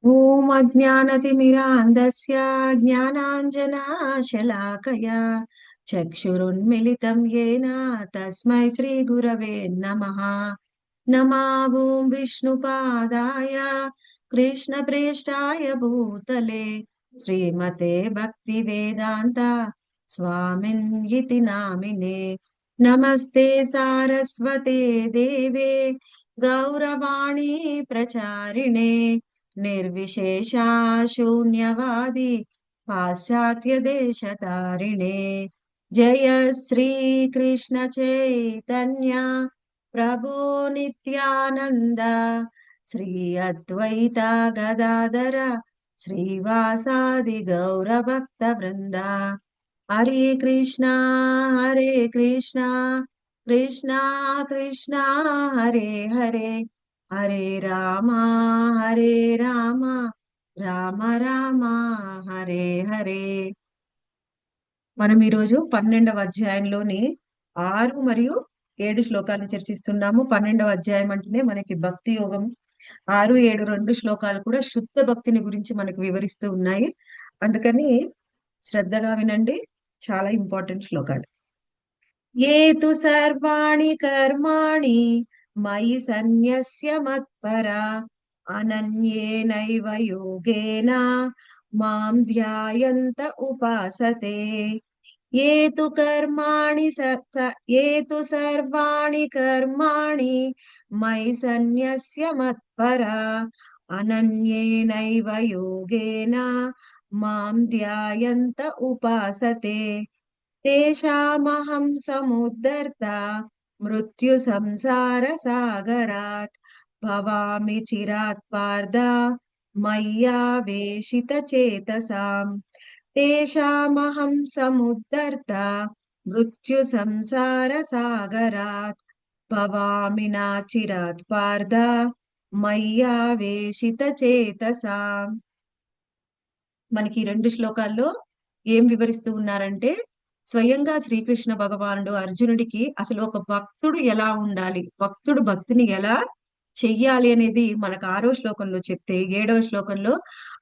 ఓం అజ్ఞానతిమిరాంధస్య జ్ఞానాంజనాశలాకయా చక్షురున్మిళితం యేన తస్మై శ్రీగురవే నమః. నమా ఓం విష్ణుపాదాయ కృష్ణప్రేష్టాయ భూతలే శ్రీమతే భక్తివేదాంత స్వామిన్ ఇతి నామినే. నమస్తే సారస్వతే దేవే గౌరవాణి ప్రచారిణే నిర్విశేషా శూన్యవాది పాశ్చాత్య దేశతారిణే. జయ శ్రీ కృష్ణ చైతన్య ప్రభో నిత్యానంద శ్రీ అద్వైత గదాధర శ్రీవాసాది గౌరభక్త వృంద. హరే కృష్ణ హరే కృష్ణ కృష్ణ కృష్ణ హరే హరే హరే రామ హరే రామ రామ రామ హరే హరే. మనం ఈరోజు 12వ అధ్యాయంలోని 6 మరియు 7 శ్లోకాలను చర్చిస్తున్నాము. 12వ అధ్యాయం అంటేనే మనకి భక్తి యోగం. 6, 7 2 శ్లోకాలు కూడా శుద్ధ భక్తిని గురించి మనకు వివరిస్తూ ఉన్నాయి. అందుకని శ్రద్ధగా వినండి, చాలా ఇంపార్టెంట్ శ్లోకాలు. ఏ తు సర్వాణి కర్మాణి మయి సన్యస్య మత్పరా అనన్యేనైవ యోగేన మాం ధ్యాయంత ఉపాసతే. ఏ తు సర్వాణి కర్మాణి మయి సన్యస్య మత్పరా అనన్యేనైవ యోగేన మాం ధ్యాయంత ఉపాసతే తేషామహం సముద్ధర్తా మృత్యు సంసార సాగరాత్ భవామి చిరాత్ పార్థ మయ్యావేశిత చేతసాం. తేషామహం సముద్ధర్తా మృత్యు సంసార సాగరాత్ భవామి నా చిరాత్ పార్థ మయ్యావేశిత చేతసాం. మనకి ఈ 2 శ్లోకాల్లో ఏం వివరిస్తూ ఉన్నారంటే, స్వయంగా శ్రీకృష్ణ భగవానుడు అర్జునుడికి అసలు ఒక భక్తుడు ఎలా ఉండాలి, భక్తుడు భక్తిని ఎలా చెయ్యాలి అనేది మనకు 6వ శ్లోకంలో చెప్తే, 7వ శ్లోకంలో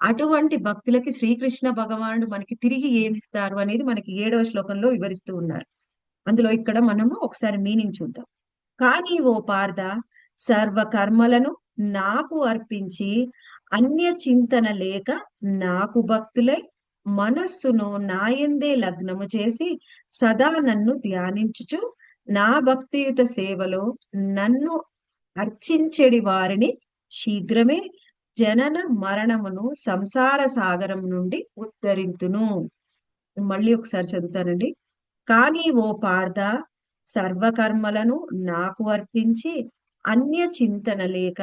అటువంటి భక్తులకి శ్రీకృష్ణ భగవానుడు మనకి తిరిగి ఏమిస్తారు అనేది మనకి 7వ శ్లోకంలో వివరిస్తూ ఉన్నారు. అందులో ఇక్కడ మనము ఒకసారి మీనింగ్ చూద్దాం. కానీ ఓ పార్థ, సర్వ కర్మలను నాకు అర్పించి అన్య చింతన లేక నాకు భక్తులై మనస్సును నాయందే లగ్నము చేసి సదా నన్ను ధ్యానించుచు నా భక్తియుత సేవలో నన్ను అర్చించెడి వారిని శీఘ్రమే జనన మరణమును సంసార సాగరం నుండి ఉద్ధరింతును. మళ్ళీ ఒకసారి చదువుతానండి. కానీ ఓ పార్థ, సర్వకర్మలను నాకు అర్పించి అన్య చింతన లేక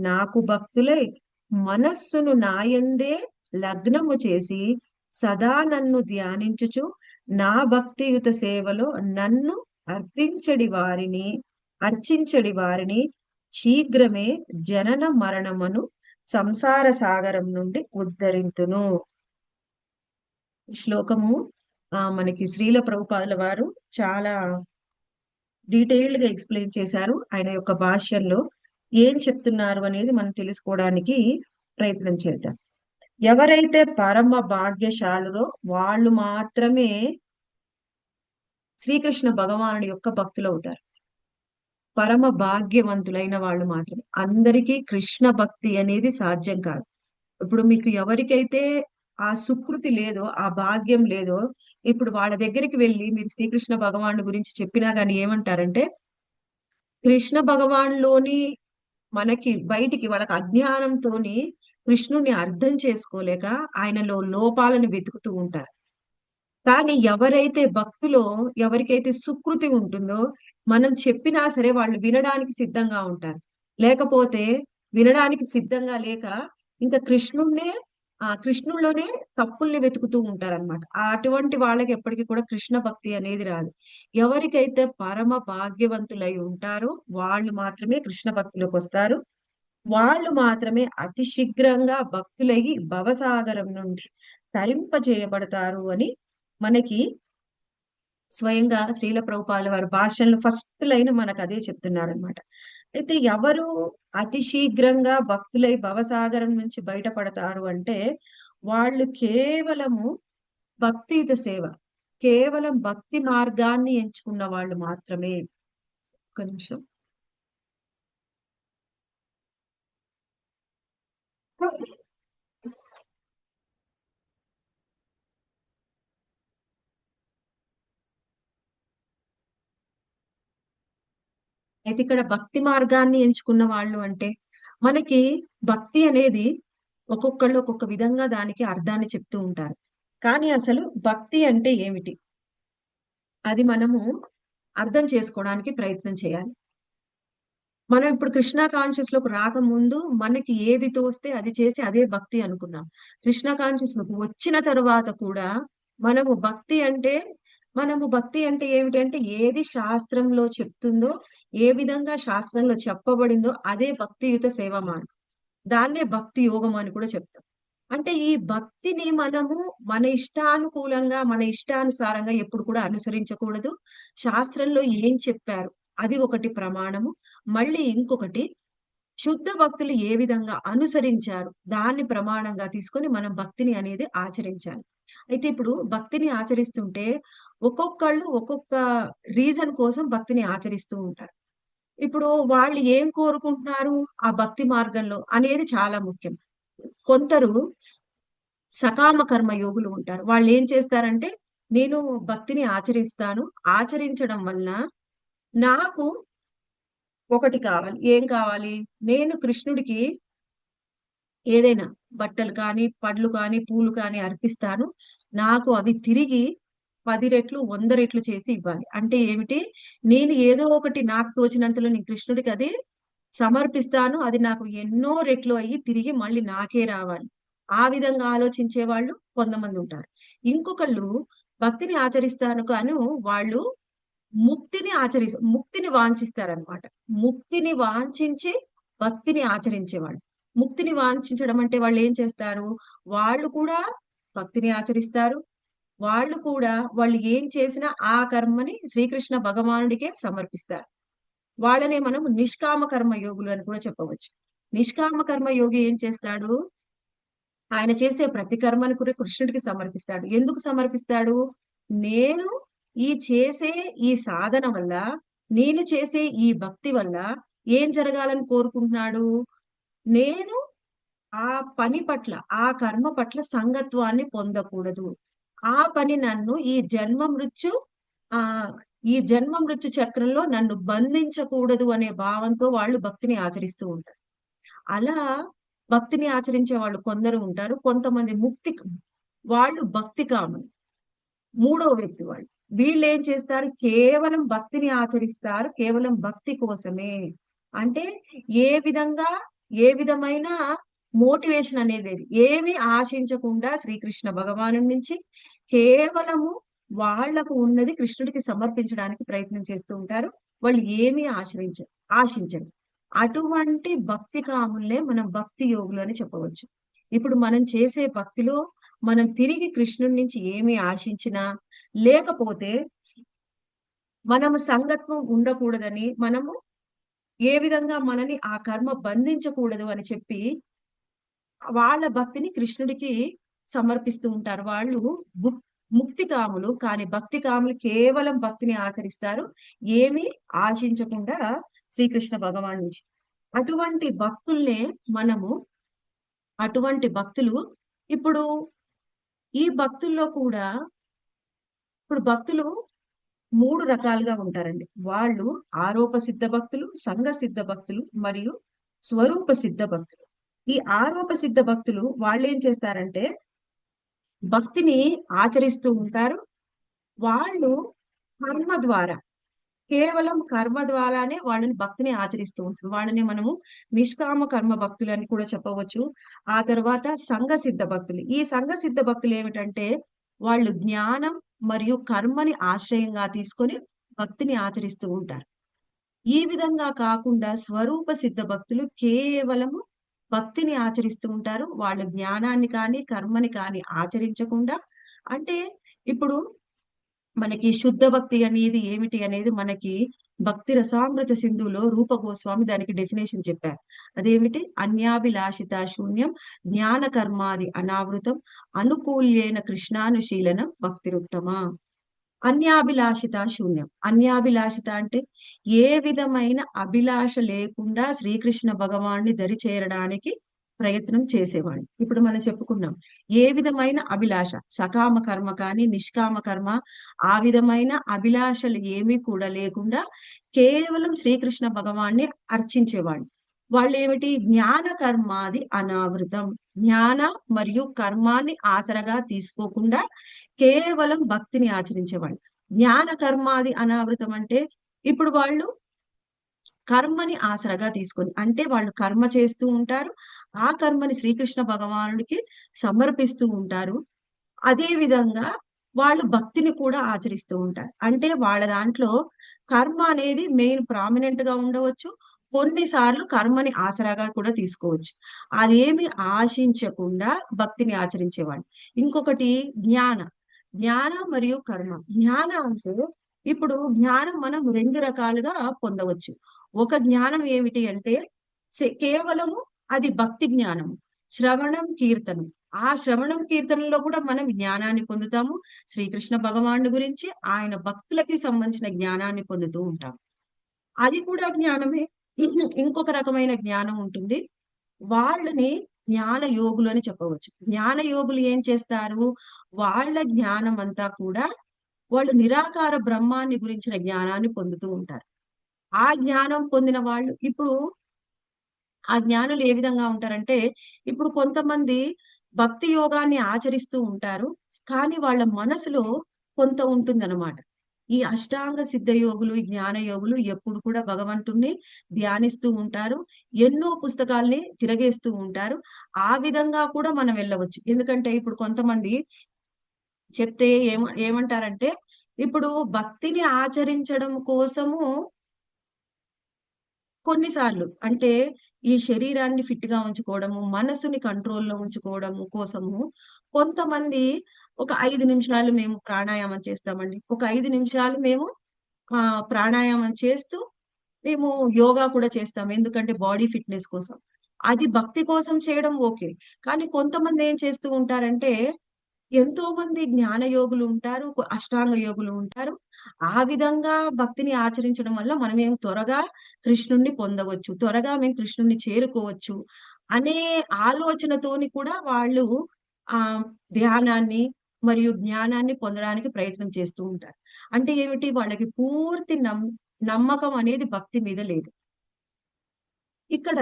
నాకు భక్తులై మనస్సును నాయందే లగ్నము చేసి సదా నన్ను ధ్యానించుచు నా భక్తియుత సేవలో నన్ను అర్చించడి వారిని శీఘ్రమే జనన మరణమును సంసార సాగరం నుండి ఉద్ధరింతును. ఈ శ్లోకము మనకి శ్రీల ప్రభుపాదుల వారు చాలా డీటెయిల్డ్ గా ఎక్స్ప్లెయిన్ చేశారు. ఆయన యొక్క భాష్యంలో ఏం చెప్తున్నారు అనేది మనం తెలుసుకోవడానికి ప్రయత్నం చేద్దాం. ఎవరైతే పరమ భాగ్యశాలురో వాళ్ళు మాత్రమే శ్రీకృష్ణ భగవానుడి యొక్క భక్తులు అవుతారు. పరమ భాగ్యవంతులైన వాళ్ళు మాత్రమే. అందరికీ కృష్ణ భక్తి అనేది సాధ్యం కాదు. ఇప్పుడు మీకు ఎవరికైతే ఆ సుకృతి లేదో, ఆ భాగ్యం లేదో, ఇప్పుడు వాళ్ళ దగ్గరికి వెళ్ళి మీరు శ్రీకృష్ణ భగవానుడి గురించి చెప్పినా గానీ ఏమంటారంటే, కృష్ణ భగవాన్లోని మనకి బయటికి వాళ్ళకి అజ్ఞానంతోని కృష్ణుని అర్థం చేసుకోలేక ఆయనలో లోపాలను వెతుకుతూ ఉంటారు. కానీ ఎవరైతే భక్తులో ఎవరికైతే సుకృతి ఉంటుందో మనం చెప్పినా సరే వాళ్ళు వినడానికి సిద్ధంగా ఉంటారు. లేకపోతే వినడానికి సిద్ధంగా లేక ఇంకా కృష్ణుల్లోనే తప్పుల్ని వెతుకుతూ ఉంటారన్నమాట. అటువంటి వాళ్ళకి ఎప్పటికీ కూడా కృష్ణ భక్తి అనేది రాదు. ఎవరికైతే పరమ భాగ్యవంతులై ఉంటారో వాళ్ళు మాత్రమే కృష్ణ భక్తిలోకి వస్తారు. వాళ్ళు మాత్రమే అతి శీఘ్రంగా భక్తులయ్యి భవసాగరం నుండి తరింపజేయబడతారు అని మనకి స్వయంగా శ్రీల ప్రభుపాదుల వారి భాషల్లో ఫస్ట్ లైన్ మనకు అదే చెప్తున్నారు అనమాట. అయితే ఎవరు అతి శీఘ్రంగా భక్తులై భవసాగరం నుంచి బయటపడతారు అంటే, వాళ్ళు కేవలము భక్తియుత సేవ. కేవలం భక్తి మార్గాన్ని ఎంచుకున్న వాళ్ళు మాత్రమే. ఒక్క నిమిషం. అయితే ఇక్కడ భక్తి మార్గాన్ని ఎంచుకున్న వాళ్ళు అంటే, మనకి భక్తి అనేది ఒక్కొక్కళ్ళు ఒక్కొక్క విధంగా దానికి అర్థాన్ని చెప్తూ ఉంటారు. కానీ అసలు భక్తి అంటే ఏమిటి? అది మనము అర్థం చేసుకోవడానికి ప్రయత్నం చేయాలి. మనం ఇప్పుడు కృష్ణ కాన్షియస్‌లోకి రాకముందు మనకి ఏది తోస్తే అది చేసి అదే భక్తి అనుకున్నాం. కృష్ణ కాన్షియస్‌లోకి వచ్చిన తరువాత కూడా మనము భక్తి అంటే భక్తి అంటే ఏమిటంటే ఏది శాస్త్రంలో చెప్తుందో, ఏ విధంగా శాస్త్రంలో చెప్పబడిందో అదే భక్తియుత సేవ మార్గం. దాన్నే భక్తి యోగం అని కూడా చెప్తాం. అంటే ఈ భక్తిని మనము మన ఇష్టానుకూలంగా, మన ఇష్టానుసారంగా ఎప్పుడు కూడా అనుసరించకూడదు. శాస్త్రంలో ఏం చెప్పారు అది ఒకటి ప్రమాణము. మళ్ళీ ఇంకొకటి శుద్ధ భక్తులు ఏ విధంగా అనుసరించారు, దాన్ని ప్రమాణంగా తీసుకొని మనం భక్తిని అనేది ఆచరించాలి. అయితే ఇప్పుడు భక్తిని ఆచరిస్తుంటే ఒక్కొక్కళ్ళు ఒక్కొక్క రీజన్ కోసం భక్తిని ఆచరిస్తూ ఉంటారు. ఇప్పుడు వాళ్ళు ఏం కోరుకుంటున్నారు ఆ భక్తి మార్గంలో అనేది చాలా ముఖ్యం. కొందరు సకామ కర్మ యోగులు ఉంటారు. వాళ్ళేం చేస్తారంటే, నేను భక్తిని ఆచరిస్తాను. ఆచరించడం వలన నాకు ఒకటి కావాలి. ఏం కావాలి? నేను కృష్ణుడికి ఏదైనా బట్టలు కానీ, పండ్లు కానీ, పూలు కానీ అర్పిస్తాను. నాకు అవి తిరిగి 10 రెట్లు, 100 రెట్లు చేసి ఇవ్వాలి. అంటే ఏమిటి? నేను ఏదో ఒకటి నాకు తోచినంతలో నేను కృష్ణుడికి అది సమర్పిస్తాను. అది నాకు ఎన్నో రెట్లు అయ్యి తిరిగి మళ్ళీ నాకే రావాలి. ఆ విధంగా ఆలోచించే వాళ్ళు కొంతమందుంటారు. ఇంకొకళ్ళు భక్తిని ఆచరిస్తాను కాను వాళ్ళు ముక్తిని వాంఛిస్తారనమాట. ముక్తిని వాంఛించి భక్తిని ఆచరించేవాళ్ళు. ముక్తిని వాంఛించడం అంటే వాళ్ళేం చేస్తారు? వాళ్ళు కూడా భక్తిని ఆచరిస్తారు. వాళ్ళు ఏం చేసినా ఆ కర్మని శ్రీకృష్ణ భగవానుడికే సమర్పిస్తారు. వాళ్ళనే మనం నిష్కామ కర్మ యోగులు అని కూడా చెప్పవచ్చు. నిష్కామ కర్మ యోగి ఏం చేస్తాడు? ఆయన చేసే ప్రతి కర్మని కూడా కృష్ణుడికి సమర్పిస్తాడు. ఎందుకు సమర్పిస్తాడు? నేను చేసే ఈ సాధన వల్ల, నేను చేసే ఈ భక్తి వల్ల ఏం జరగాలని కోరుకుంటున్నాడు? నేను ఆ పని పట్ల, ఆ కర్మ పట్ల సంగత్వాన్ని పొందకూడదు. ఆ పని నన్ను ఆహ్, ఈ జన్మ మృత్యు చక్రంలో నన్ను బంధించకూడదు అనే భావంతో వాళ్ళు భక్తిని ఆచరిస్తూ ఉంటారు. అలా భక్తిని ఆచరించే వాళ్ళు కొందరు ఉంటారు. కొంతమంది వాళ్ళు భక్తి కాములు. మూడో వ్యక్తి వాళ్ళు. వీళ్ళేం చేస్తారు? కేవలం భక్తిని ఆచరిస్తారు. కేవలం భక్తి కోసమే. అంటే ఏ విధంగా, ఏ విధమైన మోటివేషన్ అనేది లేదు. ఏమి ఆశించకుండా శ్రీకృష్ణ భగవానుడి నుంచి కేవలము వాళ్ళకు ఉన్నది కృష్ణుడికి సమర్పించడానికి ప్రయత్నం చేస్తూ ఉంటారు. వాళ్ళు ఏమీ ఆశించరు. అటువంటి భక్తి కాములనే మనం భక్తి యోగులు అని చెప్పవచ్చు. ఇప్పుడు మనం చేసే భక్తిలో మనం తిరిగి కృష్ణుడి నుంచి ఏమి ఆశించినా, లేకపోతే మనము సంగత్వం ఉండకూడదని, మనము ఏ విధంగా మనని ఆ కర్మ బంధించకూడదు అని చెప్పి, వాళ్ళ భక్తిని కృష్ణుడికి సమర్పిస్తూ ఉంటారు. వాళ్ళు భుక్ ముక్తి కాములు. కానీ భక్తి కాములు కేవలం భక్తిని ఆచరిస్తారు. ఏమీ ఆశించకుండా శ్రీకృష్ణ భగవాను నుంచి. అటువంటి భక్తుల్నే మనము అటువంటి భక్తులు ఇప్పుడు ఈ భక్తుల్లో కూడా ఇప్పుడు భక్తులు 3 రకాలుగా ఉంటారండి. వాళ్ళు ఆరోప సిద్ధ భక్తులు, సంఘ సిద్ధ భక్తులు మరియు స్వరూప సిద్ధ భక్తులు. ఈ ఆరోప సిద్ధ భక్తులు వాళ్ళేం చేస్తారంటే భక్తిని ఆచరిస్తూ ఉంటారు. వాళ్ళు కర్మ ద్వారా కేవలం కర్మ ద్వారానే వాళ్ళని భక్తిని ఆచరిస్తూ ఉంటారు. వాళ్ళని మనము నిష్కామ కర్మ భక్తులని కూడా చెప్పవచ్చు. ఆ తర్వాత సంఘ సిద్ధ భక్తులు. ఈ సంఘ సిద్ధ భక్తులు ఏమిటంటే, వాళ్ళు జ్ఞానం మరియు కర్మని ఆశ్రయంగా తీసుకొని భక్తిని ఆచరిస్తూ ఉంటారు. ఈ విధంగా కాకుండా స్వరూప సిద్ధ భక్తులు కేవలము భక్తిని ఆచరిస్తూ ఉంటారు. వాళ్ళు జ్ఞానాన్ని కానీ, కర్మని కానీ ఆచరించకుండా అంటే ఇప్పుడు మనకి శుద్ధ భక్తి అనేది ఏమిటి అనేది మనకి భక్తి రసామృత సింధులో రూప గోస్వామి దానికి డెఫినేషన్ చెప్పారు. అదేమిటి? అన్యాభిలాషిత శూన్యం జ్ఞాన కర్మాది అనావృతం అనుకూల్యేన కృష్ణానుశీలనం భక్తిరుత్తమ. అన్యాభిలాషిత శూన్యం. అన్యాభిలాషిత అంటే ఏ విధమైన అభిలాష లేకుండా శ్రీకృష్ణ భగవాన్ని దరి చేరడానికి ప్రయత్నం చేసేవాడు. ఇప్పుడు మనం చెప్పుకున్నాం. ఏ విధమైన అభిలాష, సకామ కర్మ కానీ నిష్కామ కర్మ, ఆ విధమైన అభిలాషలు ఏమీ కూడా లేకుండా కేవలం శ్రీకృష్ణ భగవాన్ని అర్చించేవాడు. వాళ్ళు ఏమిటి? జ్ఞాన కర్మాది అనావృతం. జ్ఞాన మరియు కర్మాన్ని ఆసరగా తీసుకోకుండా కేవలం భక్తిని ఆచరించేవాళ్ళు. జ్ఞాన కర్మాది అనావృతం అంటే ఇప్పుడు వాళ్ళు కర్మని ఆసరగా తీసుకొని, అంటే వాళ్ళు కర్మ చేస్తూ ఉంటారు. ఆ కర్మని శ్రీకృష్ణ భగవానుడికి సమర్పిస్తూ ఉంటారు. అదే విధంగా వాళ్ళు భక్తిని కూడా ఆచరిస్తూ ఉంటారు. అంటే వాళ్ళ దాంట్లో కర్మ అనేది మెయిన్ ప్రామినెంట్ గా ఉండవచ్చు. కొన్నిసార్లు కర్మని ఆసరాగా కూడా తీసుకోవచ్చు. అదేమి ఆశించకుండా భక్తిని ఆచరించేవాళ్ళు. ఇంకొకటి జ్ఞాన. జ్ఞాన మరియు కర్మ. జ్ఞాన అంటే ఇప్పుడు జ్ఞానం మనం రెండు రకాలుగా పొందవచ్చు. ఒక జ్ఞానం ఏమిటి అంటే కేవలము అది భక్తి జ్ఞానం. శ్రవణం, కీర్తనం. ఆ శ్రవణం కీర్తనలో కూడా మనం జ్ఞానాన్ని పొందుతాము. శ్రీకృష్ణ భగవానుడి గురించి ఆయన భక్తులకి సంబంధించిన జ్ఞానాన్ని పొందుతూ ఉంటాం. అది కూడా జ్ఞానమే. ఇంకొక రకమైన జ్ఞానం ఉంటుంది. వాళ్ళని జ్ఞాన యోగులు అని చెప్పవచ్చు. జ్ఞాన యోగులు ఏం చేస్తారు? వాళ్ళ జ్ఞానం అంతా కూడా వాళ్ళు నిరాకార బ్రహ్మాన్ని గురించిన జ్ఞానాన్ని పొందుతూ ఉంటారు. ఆ జ్ఞానం పొందిన వాళ్ళు ఇప్పుడు ఆ జ్ఞానులు ఏ విధంగా ఉంటారంటే, ఇప్పుడు కొంతమంది భక్తి యోగాన్ని ఆచరిస్తూ ఉంటారు. కానీ వాళ్ళ మనసులో కొంత ఉంటుందన్నమాట. ఈ అష్టాంగ సిద్ధ యోగులు, ఈ జ్ఞాన యోగులు ఎప్పుడు కూడా భగవంతుణ్ణి ధ్యానిస్తూ ఉంటారు. ఎన్నో పుస్తకాల్ని తిరగేస్తూ ఉంటారు. ఆ విధంగా కూడా మనం వెళ్ళవచ్చు. ఎందుకంటే ఇప్పుడు కొంతమంది చెప్తే ఏమంటారంటే, ఇప్పుడు భక్తిని ఆచరించడం కోసము కొన్నిసార్లు అంటే ఈ శరీరాన్ని ఫిట్ గా ఉంచుకోవడము, మనసుని కంట్రోల్‌లో ఉంచుకోవడము కోసము కొంతమంది ఒక 5 నిమిషాలు మేము ప్రాణాయామం చేస్తామండి. ఒక 5 నిమిషాలు మేము ప్రాణాయామం చేస్తూ మేము యోగా కూడా చేస్తాం. ఎందుకంటే బాడీ ఫిట్‌నెస్ కోసం. అది భక్తి కోసం చేయడం ఓకే. కానీ కొంతమంది ఏం చేస్తూ ఉంటారంటే ఎంతో మంది జ్ఞాన యోగులు ఉంటారు. అష్టాంగ యోగులు ఉంటారు. ఆ విధంగా భక్తిని ఆచరించడం వల్ల మనమేం త్వరగా కృష్ణుడిని పొందవచ్చు. త్వరగా మేము కృష్ణుడిని చేరుకోవచ్చు అనే ఆలోచనతోని కూడా వాళ్ళు ఆహ్, ధ్యానాన్ని మరియు జ్ఞానాన్ని పొందడానికి ప్రయత్నం చేస్తూ ఉంటారు. అంటే ఏమిటి? వాళ్ళకి పూర్తి నమ్మకం అనేది భక్తి మీద లేదు. ఇక్కడ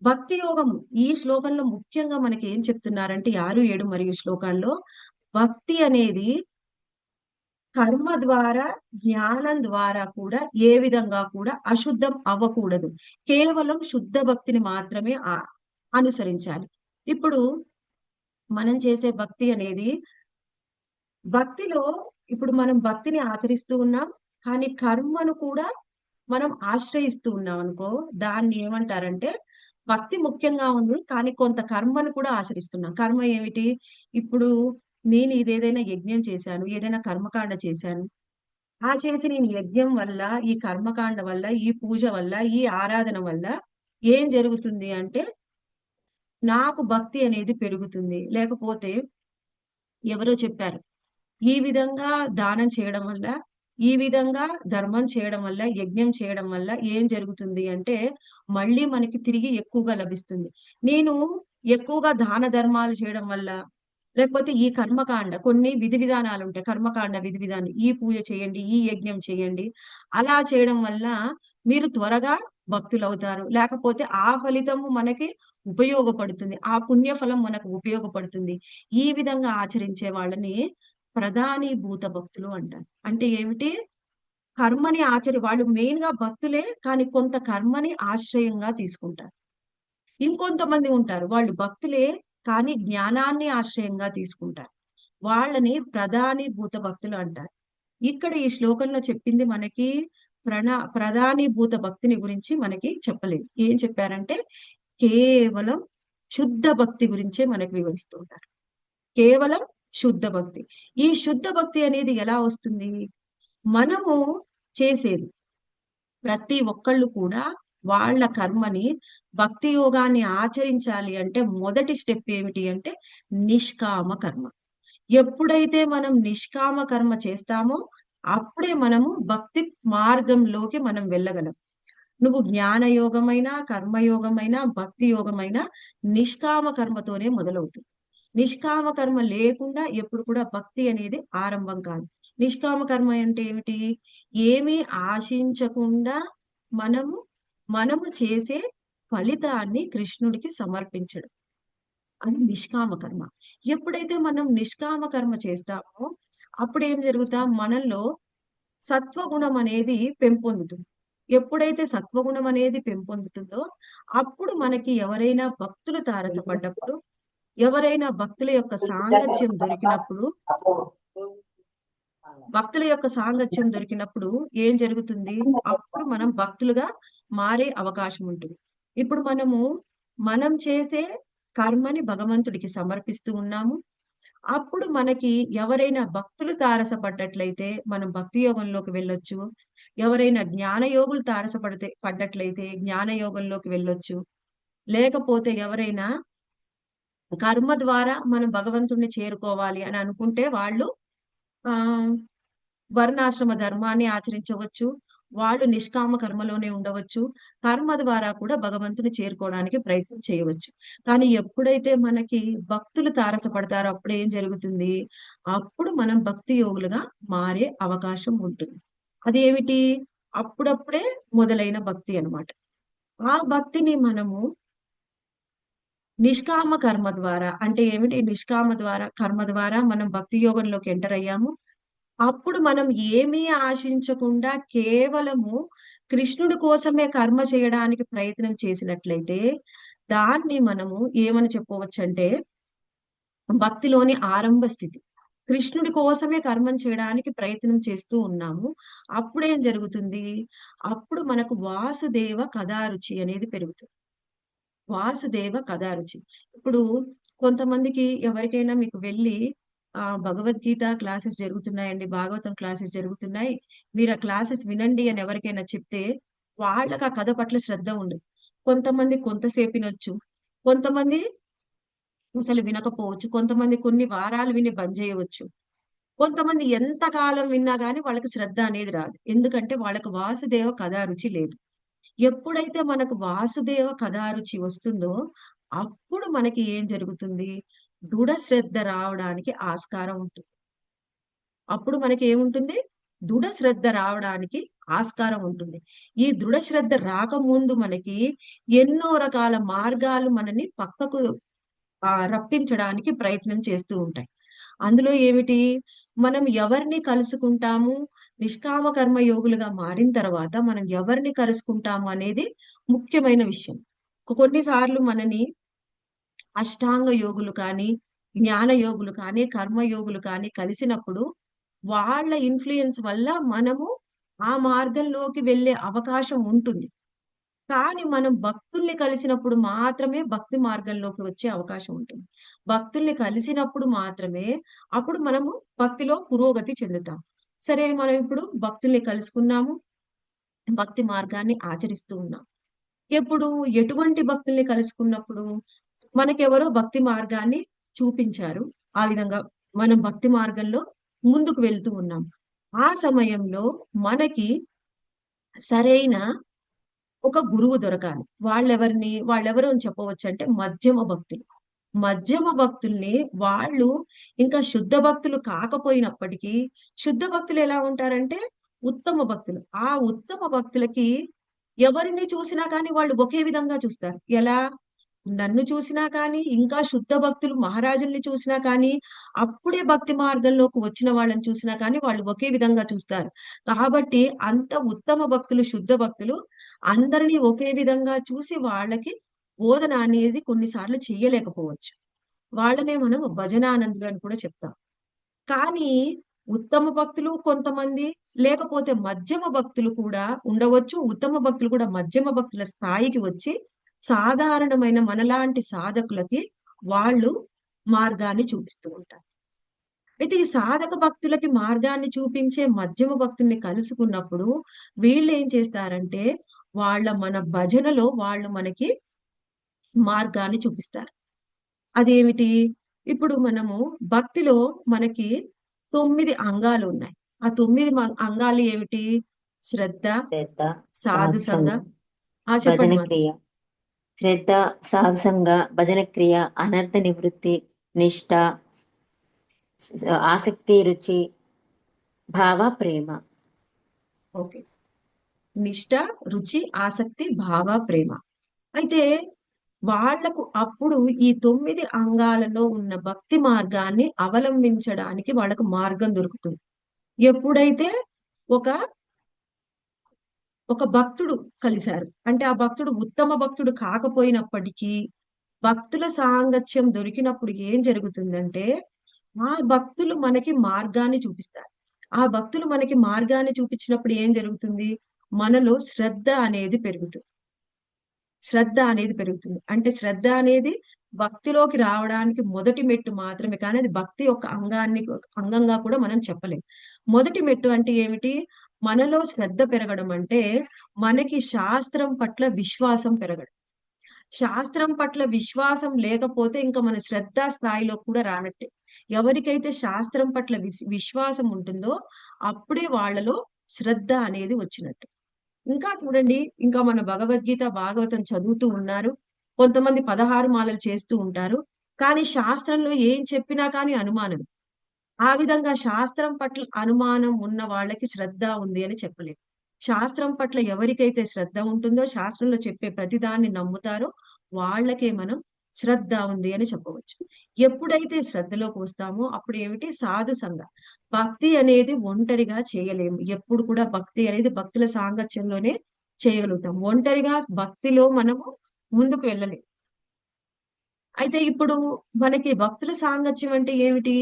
భక్తి యోగము ఈ శ్లోకంలో ముఖ్యంగా మనకి ఏం చెప్తున్నారంటే 6, 7 మరియు శ్లోకాల్లో భక్తి అనేది కర్మ ద్వారా, జ్ఞానం ద్వారా కూడా ఏ విధంగా కూడా అశుద్ధం అవ్వకూడదు. కేవలం శుద్ధ భక్తిని మాత్రమే అనుసరించాలి. ఇప్పుడు మనం చేసే భక్తి అనేది భక్తిలో ఇప్పుడు మనం భక్తిని ఆచరిస్తూ ఉన్నాం. కానీ కర్మను కూడా మనం ఆశ్రయిస్తూ ఉన్నామనుకో, దాన్ని ఏమంటారంటే, భక్తి ముఖ్యంగా ఉంది. కానీ కొంత కర్మను కూడా ఆచరిస్తున్నాం. కర్మ ఏమిటి? ఇప్పుడు నేను ఇదేదైనా యజ్ఞం చేశాను, ఏదైనా కర్మకాండ చేశాను. ఆ చేసి నేను యజ్ఞం వల్ల, ఈ కర్మకాండ వల్ల, ఈ పూజ వల్ల, ఈ ఆరాధన వల్ల ఏం జరుగుతుంది అంటే, నాకు భక్తి అనేది పెరుగుతుంది. లేకపోతే ఎవరో చెప్పారు. ఈ విధంగా దానం చేయడం వల్ల, ఈ విధంగా ధర్మం చేయడం వల్ల, యజ్ఞం చేయడం వల్ల ఏం జరుగుతుంది అంటే, మళ్ళీ మనకి తిరిగి ఎక్కువగా లభిస్తుంది. నేను ఎక్కువగా దాన ధర్మాలు చేయడం వల్ల, లేకపోతే ఈ కర్మకాండ కొన్ని విధి విధానాలుంటాయి. కర్మకాండ విధి విధానం. ఈ పూజ చేయండి, ఈ యజ్ఞం చేయండి. అలా చేయడం వల్ల మీరు త్వరగా భక్తులవుతారు. లేకపోతే ఆ ఫలితము మనకి ఉపయోగపడుతుంది. ఆ పుణ్యఫలం మనకు ఉపయోగపడుతుంది. ఈ విధంగా ఆచరించే వాళ్ళని ప్రధానీభూత భక్తులు అంటారు. అంటే ఏమిటి? కర్మని వాళ్ళు మెయిన్‌గా భక్తులే. కానీ కొంత కర్మని ఆశ్రయంగా తీసుకుంటారు. ఇంకొంతమంది ఉంటారు. వాళ్ళు భక్తులే కానీ జ్ఞానాన్ని ఆశ్రయంగా తీసుకుంటారు. వాళ్ళని ప్రధానీభూత భక్తులు అంటారు. ఇక్కడ ఈ శ్లోకంలో చెప్పింది మనకి ప్రధానీభూత భక్తిని గురించి మనకి చెప్పలేదు. ఏం చెప్పారంటే కేవలం శుద్ధ భక్తి గురించే మనకు వివరిస్తూ ఉంటారు. కేవలం శుద్ధ భక్తి. ఈ శుద్ధ భక్తి అనేది ఎలా వస్తుంది? మనము చేసేది. ప్రతి ఒక్కళ్ళు కూడా వాళ్ళ కర్మని భక్తి యోగాన్ని ఆచరించాలి అంటే మొదటి స్టెప్ ఏమిటి అంటే నిష్కామ కర్మ. ఎప్పుడైతే మనం నిష్కామ కర్మ చేస్తామో అప్పుడే మనము భక్తి మార్గంలోకి మనం వెళ్ళగలం. నువ్వు జ్ఞాన యోగమైనా, కర్మయోగమైనా, భక్తి యోగమైనా నిష్కామ కర్మతోనే మొదలవుతుంది. నిష్కామ కర్మ లేకుండా ఎప్పుడు కూడా భక్తి అనేది ఆరంభం కాదు. నిష్కామ కర్మ అంటే ఏమిటి? ఏమీ ఆశించకుండా మనము, మనము చేసే ఫలితాన్ని కృష్ణుడికి సమర్పించడం. అది నిష్కామ కర్మ. ఎప్పుడైతే మనం నిష్కామ కర్మ చేస్తామో అప్పుడేం మనలో సత్వగుణం అనేది పెంపొందుతుంది. ఎప్పుడైతే సత్వగుణం అనేది పెంపొందుతుందో అప్పుడు మనకి ఎవరైనా భక్తులు తారసపడ్డప్పుడు, ఎవరైనా భక్తుల యొక్క సాంగత్యం దొరికినప్పుడు, భక్తుల యొక్క సాంగత్యం దొరికినప్పుడు ఏం జరుగుతుంది? అప్పుడు మనం భక్తులుగా మారే అవకాశం ఉంటుంది. ఇప్పుడు మనం చేసే కర్మని భగవంతుడికి సమర్పిస్తూ ఉన్నాము. అప్పుడు మనకి ఎవరైనా భక్తులు తారసపడ్డట్లయితే మనం భక్తి యోగంలోకి వెళ్ళొచ్చు. ఎవరైనా జ్ఞాన యోగులు పడ్డట్లయితే జ్ఞాన యోగంలోకి వెళ్ళొచ్చు. లేకపోతే ఎవరైనా కర్మ ద్వారా మనం భగవంతుడిని చేరుకోవాలి అని అనుకుంటే వాళ్ళు ఆహ్, వర్ణాశ్రమ ధర్మాన్ని ఆచరించవచ్చు. వాళ్ళు నిష్కామ కర్మలోనే ఉండవచ్చు. కర్మ ద్వారా కూడా భగవంతుని చేరుకోవడానికి ప్రయత్నం చేయవచ్చు. కానీ ఎప్పుడైతే మనకి భక్తులు తారసపడతారో అప్పుడేం జరుగుతుంది? అప్పుడు మనం భక్తి యోగులుగా మారే అవకాశం ఉంటుంది. అదేమిటి? అప్పుడప్పుడే మొదలైన భక్తి అన్నమాట. ఆ భక్తిని మనము నిష్కామ కర్మ ద్వారా అంటే ఏమిటి? కర్మ ద్వారా మనం భక్తి యోగంలోకి ఎంటర్ అయ్యాము. అప్పుడు మనం ఏమీ ఆశించకుండా కేవలము కృష్ణుడి కోసమే కర్మ చేయడానికి ప్రయత్నం చేసినట్లయితే, దాన్ని మనము ఏమని చెప్పవచ్చంటే, భక్తిలోని ఆరంభ స్థితి. కృష్ణుడి కోసమే కర్మను చేయడానికి ప్రయత్నం చేస్తూ ఉన్నాము. అప్పుడేం జరుగుతుంది? అప్పుడు మనకు వాసుదేవ కథారుచి అనేది పెరుగుతుంది. వాసుదేవ కథారుచి. ఇప్పుడు కొంతమందికి ఎవరికైనా మీకు వెళ్లి భగవద్గీత క్లాసెస్ జరుగుతున్నాయండి, భాగవతం క్లాసెస్ జరుగుతున్నాయి. మీరు ఆ క్లాసెస్ వినండి అని ఎవరికైనా చెప్తే, వాళ్ళకి ఆ కథ పట్ల శ్రద్ధ ఉండదు. కొంతమంది కొంతసేపు వినొచ్చు. కొంతమంది అసలు వినకపోవచ్చు. కొంతమంది కొన్ని వారాలు విని బంద్ జేయవచ్చు. కొంతమంది ఎంత కాలం విన్నా గాని వాళ్ళకి శ్రద్ధ అనేది రాదు. ఎందుకంటే వాళ్ళకి వాసుదేవ కథా రుచి లేదు. ఎప్పుడైతే మనకు వాసుదేవ కథారుచి వస్తుందో, అప్పుడు మనకి ఏం జరుగుతుంది? దృఢ శ్రద్ధ రావడానికి ఆస్కారం ఉంటుంది. అప్పుడు మనకేముంటుంది? దృఢ శ్రద్ధ రావడానికి ఆస్కారం ఉంటుంది. ఈ దృఢ శ్రద్ధ రాకముందు మనకి ఎన్నో రకాల మార్గాలు మనని పక్కకు రప్పించడానికి ప్రయత్నం చేస్తూ ఉంటాయి. అందులో ఏమిటి? మనం ఎవరిని కలుసుకుంటాము, నిష్కామ కర్మ యోగులుగా మారిన తర్వాత మనం ఎవరిని కలుసుకుంటాము అనేది ముఖ్యమైన విషయం. కొన్ని సార్లు మనని అష్టాంగ యోగులు కానీ, జ్ఞాన యోగులు కానీ, కర్మ యోగులు కానీ కలిసినప్పుడు వాళ్ళ ఇన్‌ఫ్లూయన్స్ వల్ల మనము ఆ మార్గంలోకి వెళ్ళే అవకాశం ఉంటుంది. కానీ మనం భక్తుల్ని కలిసినప్పుడు మాత్రమే భక్తి మార్గంలోకి వచ్చే అవకాశం ఉంటుంది. భక్తుల్ని కలిసినప్పుడు మాత్రమే అప్పుడు మనము భక్తిలో పురోగతి చెందుతాం. సరే మనం ఇప్పుడు భక్తుల్ని కలుసుకున్నాము. భక్తి మార్గాన్ని ఆచరిస్తూ ఉన్నాం. ఎప్పుడు ఎటువంటి భక్తుల్ని కలుసుకున్నప్పుడు మనకెవరో భక్తి మార్గాన్ని చూపించారు. ఆ విధంగా మనం భక్తి మార్గంలో ముందుకు వెళ్తూ ఉన్నాం. ఆ సమయంలో మనకి సరైన ఒక గురువు దొరకాలి. వాళ్ళెవరు అని చెప్పవచ్చంటే మధ్యమ భక్తులు. మధ్యమ భక్తుల్ని వాళ్ళు ఇంకా శుద్ధ భక్తులు కాకపోయినప్పటికీ, శుద్ధ భక్తులు ఎలా ఉంటారంటే ఉత్తమ భక్తులు. ఆ ఉత్తమ భక్తులకి ఎవరిని చూసినా కానీ వాళ్ళు ఒకే విధంగా చూస్తారు. ఎలా? నన్ను చూసినా కానీ, ఇంకా శుద్ధ భక్తులు మహారాజుల్ని చూసినా కానీ, అప్పుడే భక్తి మార్గంలోకి వచ్చిన వాళ్ళని చూసినా కానీ, వాళ్ళు ఒకే విధంగా చూస్తారు. కాబట్టి అంత ఉత్తమ భక్తులు, శుద్ధ భక్తులు అందరిని ఒకే విధంగా చూసి వాళ్ళకి బోధన అనేది కొన్ని సార్లు చెయ్యలేకపోవచ్చు. వాళ్ళనే మనం భజనానందులు అని కూడా చెప్తాం. కానీ ఉత్తమ భక్తులు కొంతమంది, లేకపోతే మధ్యమ భక్తులు కూడా ఉండవచ్చు. ఉత్తమ భక్తులు కూడా మధ్యమ భక్తుల స్థాయికి వచ్చి, సాధారణమైన మనలాంటి సాధకులకి వాళ్ళు మార్గాన్ని చూపిస్తూ ఉంటారు. అయితే ఈ సాధక భక్తులకి మార్గాన్ని చూపించే మధ్యమ భక్తుల్ని కలుసుకున్నప్పుడు వీళ్ళు ఏం చేస్తారంటే మన భజనలో వాళ్ళు మనకి మార్గాన్ని చూపిస్తారు. అదేమిటి? ఇప్పుడు మనము భక్తిలో మనకి 9 అంగాలు ఉన్నాయి. ఆ 9 అంగాలు ఏమిటి? శ్రద్ధ, శ్రద్ధ, సాధు సంగ. సాత్సంగం, భజన చెప్పండి క్రియ. మాతాజీ. శ్రద్ధ, సాత్సంగ, భజన క్రియ, అనర్థ నివృత్తి, నిష్ఠ, ఆసక్తి, రుచి, భావ, ప్రేమ. ఓకే. నిష్ఠ, రుచి, ఆసక్తి, భావ, ప్రేమ. అయితే వాళ్లకు అప్పుడు ఈ 9 అంగాలలో ఉన్న భక్తి మార్గాన్ని అవలంబించడానికి వాళ్ళకు మార్గం దొరుకుతుంది. ఎప్పుడైతే ఒక ఒక భక్తుడు కలిశారు అంటే ఆ భక్తుడు ఉత్తమ భక్తుడు కాకపోయినప్పటికీ భక్తుల సాంగత్యం దొరికినప్పుడు ఏం జరుగుతుందంటే ఆ భక్తులు మనకి మార్గాన్ని చూపిస్తారు. ఆ భక్తులు మనకి మార్గాన్ని చూపించినప్పుడు ఏం జరుగుతుంది? మనలో శ్రద్ధ అనేది పెరుగుతుంది. శ్రద్ధ అనేది పెరుగుతుంది. అంటే శ్రద్ధ అనేది భక్తిలోకి రావడానికి మొదటి మెట్టు మాత్రమే. కానీ అది భక్తి యొక్క అంగంగా కూడా మనం చెప్పలేం. మొదటి మెట్టు అంటే ఏమిటి? మనలో శ్రద్ధ పెరగడం అంటే మనకి శాస్త్రం పట్ల విశ్వాసం పెరగడం. శాస్త్రం పట్ల విశ్వాసం లేకపోతే ఇంకా మన శ్రద్ధా స్థాయిలో కూడా రానట్టే. ఎవరికైతే శాస్త్రం పట్ల విశ్వాసం ఉంటుందో అప్పుడే వాళ్ళలో శ్రద్ధ అనేది వచ్చినట్టు. ఇంకా చూడండి, ఇంకా మన భగవద్గీత, భాగవతం చదువుతూ ఉన్నారు. కొంతమంది 16 మాలలు చేస్తూ ఉంటారు. కానీ శాస్త్రంలో ఏం చెప్పినా కానీ అనుమానం. ఆ విధంగా శాస్త్రం పట్ల అనుమానం ఉన్న వాళ్ళకి శ్రద్ధ ఉంది అని చెప్పలేం. శాస్త్రం పట్ల ఎవరికైతే శ్రద్ధ ఉంటుందో, శాస్త్రంలో చెప్పే ప్రతిదాన్ని నమ్ముతారో వాళ్ళకే మనం శ్రద్ధ ఉంది అని చెప్పవచ్చు. ఎప్పుడైతే శ్రద్ధలోకి వస్తామో అప్పుడు ఏమిటి? సాధు సంగ. భక్తి అనేది ఒంటరిగా చేయలేము. ఎప్పుడు కూడా భక్తి అనేది భక్తుల సాంగత్యంలోనే చేయగలుగుతాం. ఒంటరిగా భక్తిలో మనము ముందుకు వెళ్ళలేం. అయితే ఇప్పుడు మనకి భక్తుల సాంగత్యం అంటే ఏమిటి?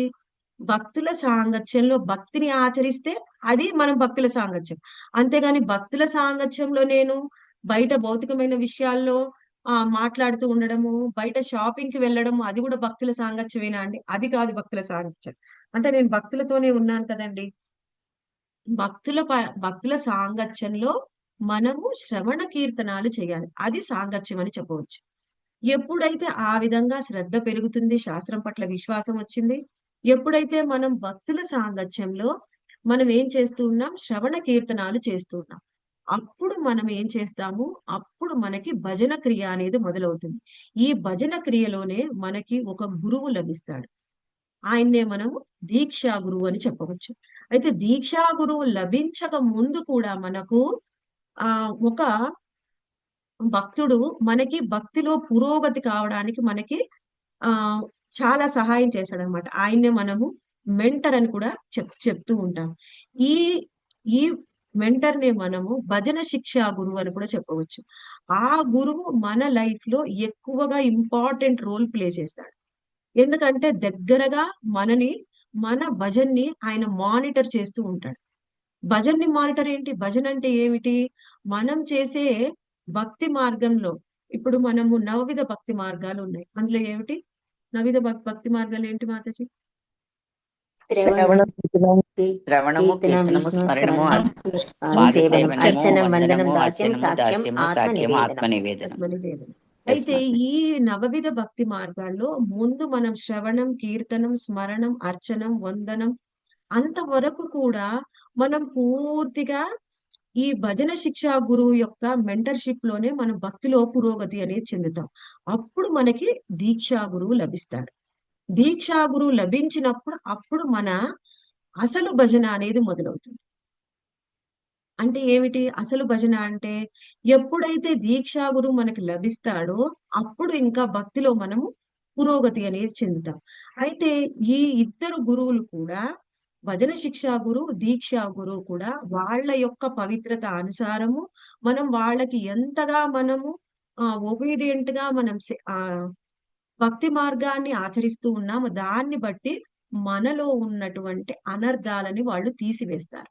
భక్తుల సాంగత్యంలో భక్తిని ఆచరిస్తే అది మనం భక్తుల సాంగత్యం. అంతేగాని భక్తుల సాంగత్యంలో నేను బయట భౌతికమైన విషయాల్లో మాట్లాడుతూ ఉండడము, బయట షాపింగ్‌కి వెళ్ళడము అది కూడా భక్తుల సాంగత్యమేనా అండి? అది కాదు భక్తుల సాంగత్యం. అంటే నేను భక్తులతోనే ఉన్నాను కదండీ! భక్తుల సాంగత్యంలో మనము శ్రవణ కీర్తనాలు చేయాలి. అది సాంగత్యం అని చెప్పవచ్చు. ఎప్పుడైతే ఆ విధంగా శ్రద్ధ పెరుగుతుంది, శాస్త్రం పట్ల విశ్వాసం వచ్చింది. ఎప్పుడైతే మనం భక్తుల సాంగత్యంలో మనం ఏం చేస్తూ ఉన్నాం? శ్రవణ కీర్తనాలు చేస్తూ ఉన్నాం. అప్పుడు మనం ఏం చేస్తాము? అప్పుడు మనకి భజన క్రియ అనేది మొదలవుతుంది. ఈ భజన క్రియలోనే మనకి ఒక గురువు లభిస్తాడు. ఆయన్నే మనము దీక్షా గురువు అని చెప్పవచ్చు. అయితే దీక్షా గురువు లభించక ముందు కూడా మనకు ఒక భక్తుడు మనకి భక్తిలో పురోగతి కావడానికి మనకి ఆహ్, చాలా సహాయం చేశాడనమాట. ఆయన్నే మనము మెంటర్ అని కూడా చెప్తూ ఉంటాం. ఈ ఈ మెంటర్‌నే మనము భజన శిక్షా గురువు అని కూడా చెప్పవచ్చు. ఆ గురువు మన లైఫ్‌లో ఎక్కువగా ఇంపార్టెంట్ రోల్ ప్లే చేస్తాడు. ఎందుకంటే దగ్గరగా మన భజనని ఆయన మానిటర్ చేస్తూ ఉంటాడు. భజనని మానిటర్ ఏంటి? భజన అంటే ఏమిటి? మనం చేసే భక్తి మార్గంలో ఇప్పుడు మనము నవవిధ భక్తి మార్గాలున్నాయి. అందులో ఏమిటి? నవవిధ భక్తి మార్గాలేంటి మాతాజీ? శ్రవణం, శ్రవణం, కీర్తనం, శ్రవణము, కీర్తనం, కీర్తనము, విష్ణు స్మరణము, స్మరణం, పాద సేవనం, సేవనము, అర్చనం, వందనం, వందనము, దాస్యం, అర్చనము, సాక్ష్యం, దాస్యము, ఆత్మ సాఖ్యము, ఆత్మ నివేదనం. నివేదనం. ఆత్మనివేదన. ఎస్ అయితే ఈ మాతాజీ. నవవిధ భక్తి మార్గాల్లో ముందు మనం శ్రవణం, కీర్తనం, స్మరణం, అర్చనం, వందనం అంతవరకు కూడా మనం పూర్తిగా ఈ భజన శిక్షా గురువు యొక్క మెంటర్‌షిప్ లోనే మనం భక్తిలో పురోగతి అనేది చెందుతాం. అప్పుడు మనకి దీక్షా గురువు లభిస్తాడు. దీక్షా గురువు లభించినప్పుడు అప్పుడు మన అసలు భజన అనేది మొదలవుతుంది. అంటే ఏమిటి? అసలు భజన అంటే ఎప్పుడైతే దీక్షా గురువు మనకి లభిస్తాడో అప్పుడు ఇంకా భక్తిలో మనము పురోగతి అనేది చెందుతాం. అయితే ఈ ఇద్దరు గురువులు కూడా భజన శిక్షా గురువు, దీక్షా గురువు కూడా వాళ్ళ యొక్క పవిత్రత అనుసారము మనం వాళ్ళకి ఎంతగా మనము ఒబీడియంట్‌గా మనం భక్తి మార్గాన్ని ఆచరిస్తూ ఉన్నామో దాన్ని బట్టి మనలో ఉన్నటువంటి అనర్థాలని వాళ్ళు తీసివేస్తారు.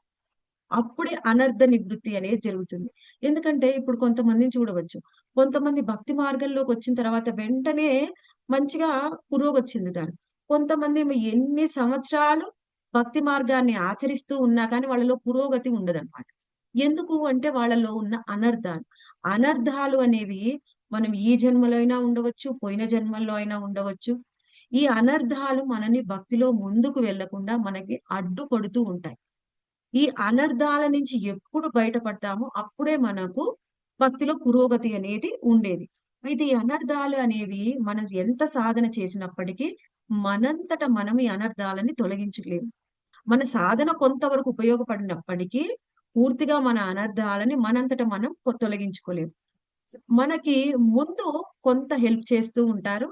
అప్పుడే అనర్థ నివృత్తి అనేది జరుగుతుంది. ఎందుకంటే ఇప్పుడు కొంతమందిని చూడవచ్చు. కొంతమంది భక్తి మార్గంలోకి వచ్చిన తర్వాత వెంటనే మంచిగా పురోగతి చెందుతారు. కొంతమందేమో ఎన్ని సంవత్సరాలు భక్తి మార్గాన్ని ఆచరిస్తూ ఉన్నా కానీ వాళ్ళలో పురోగతి ఉండదన్నమాట. ఎందుకు అంటే వాళ్ళలో ఉన్న అనర్థాలు. అనర్థాలు అనేవి మనం ఈ జన్మలో అయినా ఉండవచ్చు, పోయిన జన్మల్లో అయినా ఉండవచ్చు. ఈ అనర్థాలు మనని భక్తిలో ముందుకు వెళ్ళకుండా మనకి అడ్డుపడుతూ ఉంటాయి. ఈ అనర్థాల నుంచి ఎప్పుడు బయటపడతామో అప్పుడే మనకు భక్తిలో పురోగతి అనేది ఉండేది. అయితే ఈ అనర్థాలు అనేవి మనం ఎంత సాధన చేసినప్పటికీ మనంతట మనం ఈ అనర్థాలని తొలగించలేము. మన సాధన కొంతవరకు ఉపయోగపడినప్పటికీ పూర్తిగా మన అనర్థాలని మనంతట మనం తొలగించుకోలేము. మనకి ముందు కొంత హెల్ప్ చేస్తూ ఉంటారు.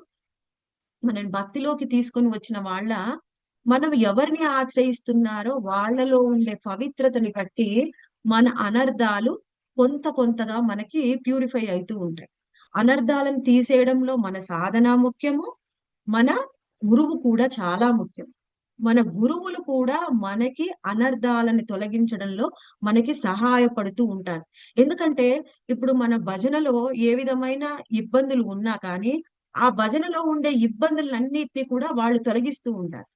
మనని భక్తిలోకి తీసుకొని వచ్చిన మనం ఎవరిని ఆశ్రయిస్తున్నారో వాళ్ళలో ఉండే పవిత్రతని బట్టి మన అనర్థాలు కొంత కొంతగా మనకి ప్యూరిఫై అవుతూ ఉంటాయి. అనర్థాలను తీసేయడంలో మన సాధన ముఖ్యము. మన గురువు కూడా చాలా ముఖ్యం. మన గురువులు కూడా మనకి అనర్థాలను తొలగించడంలో మనకి సహాయపడుతూ ఉంటారు. ఎందుకంటే ఇప్పుడు మన భజనలో ఏ విధమైన ఇబ్బందులు ఉన్నా కానీ ఆ భజనలో ఉండే ఇబ్బందులన్నిటిని కూడా వాళ్ళు తొలగిస్తూ ఉంటారు.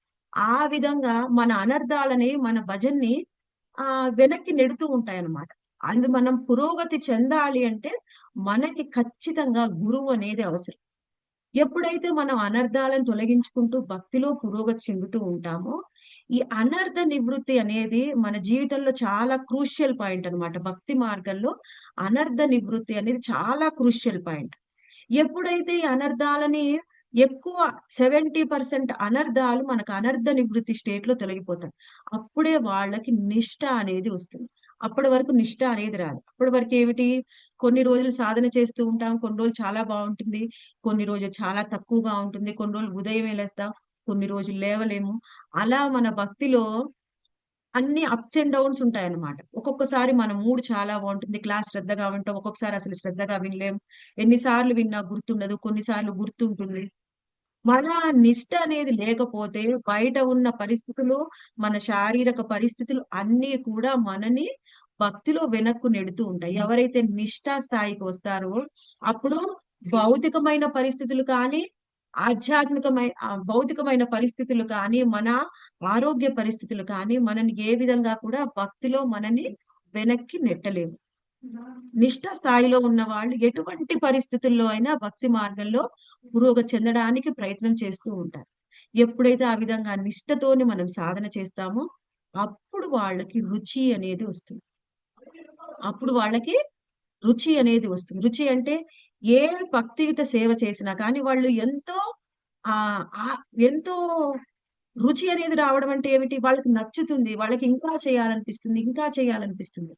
ఆ విధంగా మన అనర్థాలని మన భజనని వెనక్కి నెడుతూ ఉంటాయన్నమాట. మనం పురోగతి చెందాలి అంటే మనకి ఖచ్చితంగా గురువు అనేది అవసరం. ఎప్పుడైతే మనం అనర్థాలను తొలగించుకుంటూ భక్తిలో పురోగతి చెందుతూ ఉంటామో, ఈ అనర్థ నివృత్తి అనేది మన జీవితంలో చాలా క్రూషియల్ పాయింట్ అన్నమాట. భక్తి మార్గంలో అనర్థ నివృత్తి అనేది చాలా క్రూషియల్ పాయింట్. ఎప్పుడైతే ఈ అనర్థాలని ఎక్కువ 70% అనర్థాలు మనకు అనర్థ నివృత్తి స్టేట్ లో తొలగిపోతాయి. అప్పుడే వాళ్ళకి నిష్ఠ అనేది వస్తుంది. అప్పటి వరకు నిష్ఠ అనేది రాదు. అప్పటి వరకు ఏమిటి, కొన్ని రోజులు సాధన చేస్తూ ఉంటాం, కొన్ని రోజులు చాలా బాగుంటుంది, కొన్ని రోజులు చాలా తక్కువగా ఉంటుంది, కొన్ని రోజులు ఉదయమే లేస్తాం, కొన్ని రోజులు లేవలేము. అలా మన భక్తిలో అన్ని అప్స్ అండ్ డౌన్స్ ఉంటాయన్నమాట. ఒక్కొక్కసారి మన మూడ్ చాలా బాగుంటుంది, క్లాస్ శ్రద్ధగా వింటాం, ఒక్కొక్కసారి అసలు శ్రద్ధగా వినలేం. ఎన్నిసార్లు విన్నా గుర్తుండదు, కొన్నిసార్లు గుర్తుంటుంది. మన నిష్ట అనేది లేకపోతే బయట ఉన్న పరిస్థితులు, మన శారీరక పరిస్థితులు అన్నీ కూడా మనని భక్తిలో వెనక్కు నెడుతూ ఉంటాయి. ఎవరైతే నిష్ఠా స్థాయికి వస్తారో అప్పుడు భౌతికమైన పరిస్థితులు కానీ, భౌతికమైన పరిస్థితులు కానీ, మన ఆరోగ్య పరిస్థితులు కానీ మనని ఏ విధంగా కూడా భక్తిలో మనని వెనక్కి నెట్టలేవు. నిష్ఠ స్థాయిలో ఉన్న వాళ్ళు ఎటువంటి పరిస్థితుల్లో అయినా భక్తి మార్గంలో పురోగతి చెందడానికి ప్రయత్నం చేస్తూ ఉంటారు. ఎప్పుడైతే ఆ విధంగా నిష్ఠతోని మనం సాధన చేస్తామో అప్పుడు వాళ్ళకి రుచి అనేది వస్తుంది. అప్పుడు వాళ్ళకి రుచి అనేది వస్తుంది. రుచి అంటే ఏ భక్తియుత సేవ చేసినా కానీ వాళ్ళు ఎంతో ఎంతో రుచి అనేది రావడం అంటే ఏమిటి? వాళ్ళకి నచ్చుతుంది. వాళ్ళకి ఇంకా చేయాలనిపిస్తుంది, ఇంకా చేయాలనిపిస్తుంది.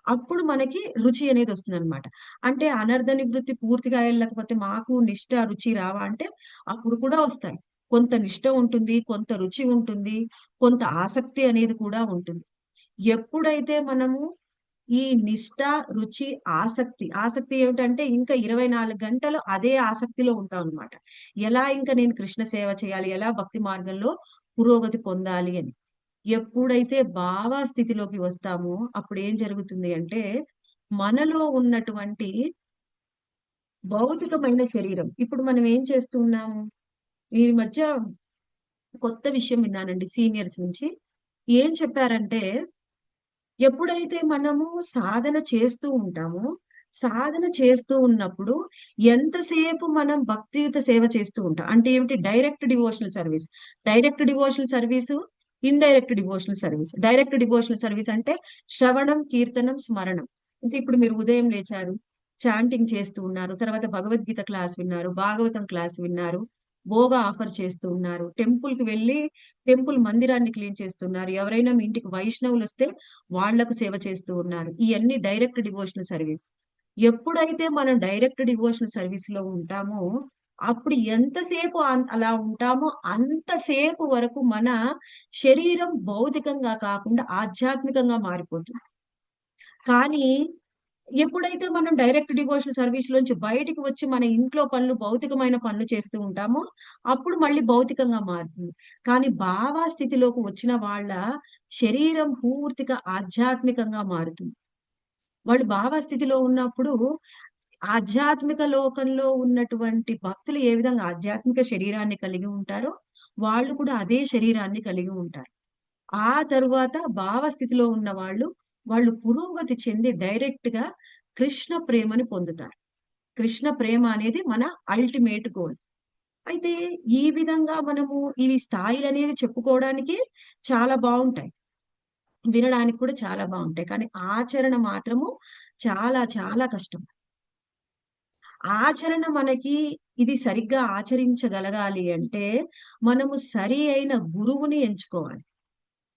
అప్పుడు మనకి రుచి అనేది వస్తుందన్నమాట. అంటే అనర్థ నివృత్తి పూర్తిగా వెళ్ళకపోతే మాకు నిష్ఠ, రుచి రావా అంటే అప్పుడు కూడా వస్తాయి. కొంత నిష్ఠ ఉంటుంది, కొంత రుచి ఉంటుంది, కొంత ఆసక్తి అనేది కూడా ఉంటుంది. ఎప్పుడైతే మనము ఈ నిష్ఠ, రుచి, ఆసక్తి ఏమిటంటే ఇంకా 24 గంటలు అదే ఆసక్తిలో ఉంటామన్నమాట. ఎలా ఇంకా నేను కృష్ణ సేవ చేయాలి, ఎలా భక్తి మార్గంలో పురోగతి పొందాలి అని. ఎప్పుడైతే భావస్థితిలోకి వస్తామో అప్పుడు ఏం జరుగుతుంది అంటే మనలో ఉన్నటువంటి భౌతికమైన శరీరం, ఇప్పుడు మనం ఏం చేస్తూ ఉన్నాము, ఈ మధ్య కొత్త విషయం విన్నానండి సీనియర్స్ నుంచి. ఏం చెప్పారంటే ఎప్పుడైతే మనము సాధన చేస్తూ ఉంటామో, సాధన చేస్తూ ఉన్నప్పుడు ఎంతసేపు మనం భక్తియుత సేవ చేస్తూ ఉంటాం. అంటే ఏమిటి, direct devotional service. Direct devotional service, indirect devotional service. Direct devotional service అంటే శ్రవణం, కీర్తనం, స్మరణం. అంటే ఇప్పుడు మీరు ఉదయం లేచారు, చాంటింగ్ చేస్తూ ఉన్నారు, తర్వాత భగవద్గీత క్లాస్ విన్నారు, భాగవతం క్లాస్ విన్నారు, భోగా ఆఫర్ చేస్తూ ఉన్నారు, టెంపుల్ కి వెళ్ళి టెంపుల్ మందిరాన్ని క్లీన్ చేస్తున్నారు, ఎవరైనా మీ ఇంటికి వైష్ణవులు వస్తే వాళ్లకు సేవ చేస్తూ ఉన్నారు. ఇవన్నీ డైరెక్ట్ డివోషనల్ సర్వీస్. ఎప్పుడైతే మనం డైరెక్ట్ డివోషనల్ సర్వీస్ లో ఉంటామో అప్పుడు ఎంతసేపు అలా ఉంటామో అంతసేపు వరకు మన శరీరం భౌతికంగా కాకుండా ఆధ్యాత్మికంగా మారిపోతుంది. కానీ ఎప్పుడైతే మనం డైరెక్ట్ డివోషనల్ సర్వీస్ లోంచి బయటికి వచ్చి మన ఇంట్లో పనులు, భౌతికమైన పనులు చేస్తూ ఉంటామో అప్పుడు మళ్ళీ భౌతికంగా మారుతుంది. కానీ భావ స్థితిలోకి వచ్చిన వాళ్ళ శరీరం పూర్తిగా ఆధ్యాత్మికంగా మారుతుంది. వాళ్ళు భావ స్థితిలో ఉన్నప్పుడు ఆధ్యాత్మిక లోకంలో ఉన్నటువంటి భక్తులు ఏ విధంగా ఆధ్యాత్మిక శరీరాన్ని కలిగి ఉంటారో వాళ్ళు కూడా అదే శరీరాన్ని కలిగి ఉంటారు. ఆ తరువాత భావస్థితిలో ఉన్న వాళ్ళు పురోగతి చెంది డైరెక్ట్ గా కృష్ణ ప్రేమని పొందుతారు. కృష్ణ ప్రేమ అనేది మన అల్టిమేట్ గోల్. అయితే ఈ విధంగా మనము ఇవి స్థాయిలు అనేది చెప్పుకోవడానికి చాలా బాగుంటాయి, వినడానికి కూడా చాలా బాగుంటాయి. కానీ ఆచరణ మాత్రము చాలా చాలా కష్టం. ఆచరణ మనకి ఇది సరిగ్గా ఆచరించగలగాలి అంటే మనము సరి అయిన గురువుని ఎంచుకోవాలి.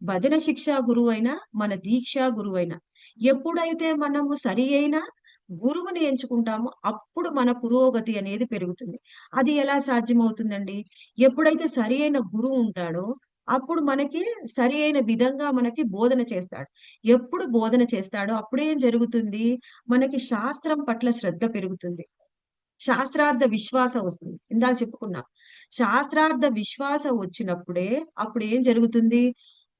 భజన శిక్షా గురువైనా మన దీక్షా గురువైనా ఎప్పుడైతే మనము సరి అయిన గురువుని ఎంచుకుంటామో అప్పుడు మన పురోగతి అనేది పెరుగుతుంది. అది ఎలా సాధ్యమవుతుందండి? ఎప్పుడైతే సరి అయిన గురువు ఉంటాడో అప్పుడు మనకి సరి అయిన విధంగా మనకి బోధన చేస్తాడు. ఎప్పుడు బోధన చేస్తాడో అప్పుడేం జరుగుతుంది? మనకి శాస్త్రం పట్ల శ్రద్ధ పెరుగుతుంది. శాస్త్రార్థ విశ్వాసం వస్తుంది. ఇందాక చెప్పుకున్నాం. శాస్త్రార్థ విశ్వాసం వచ్చినప్పుడే అప్పుడు ఏం జరుగుతుంది?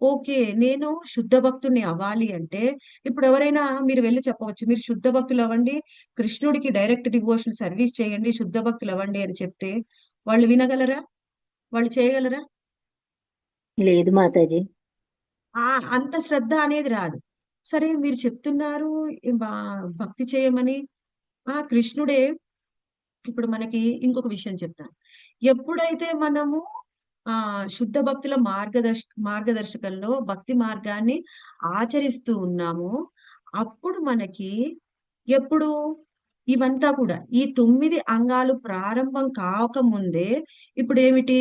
ఓకే, నేను శుద్ధ భక్తుడిని అవ్వాలి అంటే ఇప్పుడు ఎవరైనా మీరు వెళ్ళి చెప్పవచ్చు, మీరు శుద్ధ భక్తులు అవ్వండి, కృష్ణుడికి డైరెక్ట్ డివోషన్ సర్వీస్ చేయండి, శుద్ధ భక్తులు అవ్వండి అని చెప్తే వాళ్ళు వినగలరా? వాళ్ళు చేయగలరా? లేదు మాతాజీ. అంత శ్రద్ధ అనేది రాదు. సరే మీరు చెప్తున్నారు భక్తి చేయమని. కృష్ణుడే ఇప్పుడు మనకి ఇంకొక విషయం చెప్తాను. ఎప్పుడైతే మనము శుద్ధ భక్తుల మార్గదర్శకంలో భక్తి మార్గాన్ని ఆచరిస్తూ ఉన్నామో అప్పుడు మనకి ఎప్పుడు ఇవంతా కూడా ఈ 9 అంగాలు ప్రారంభం కాకముందే ఇప్పుడు ఏమిటి?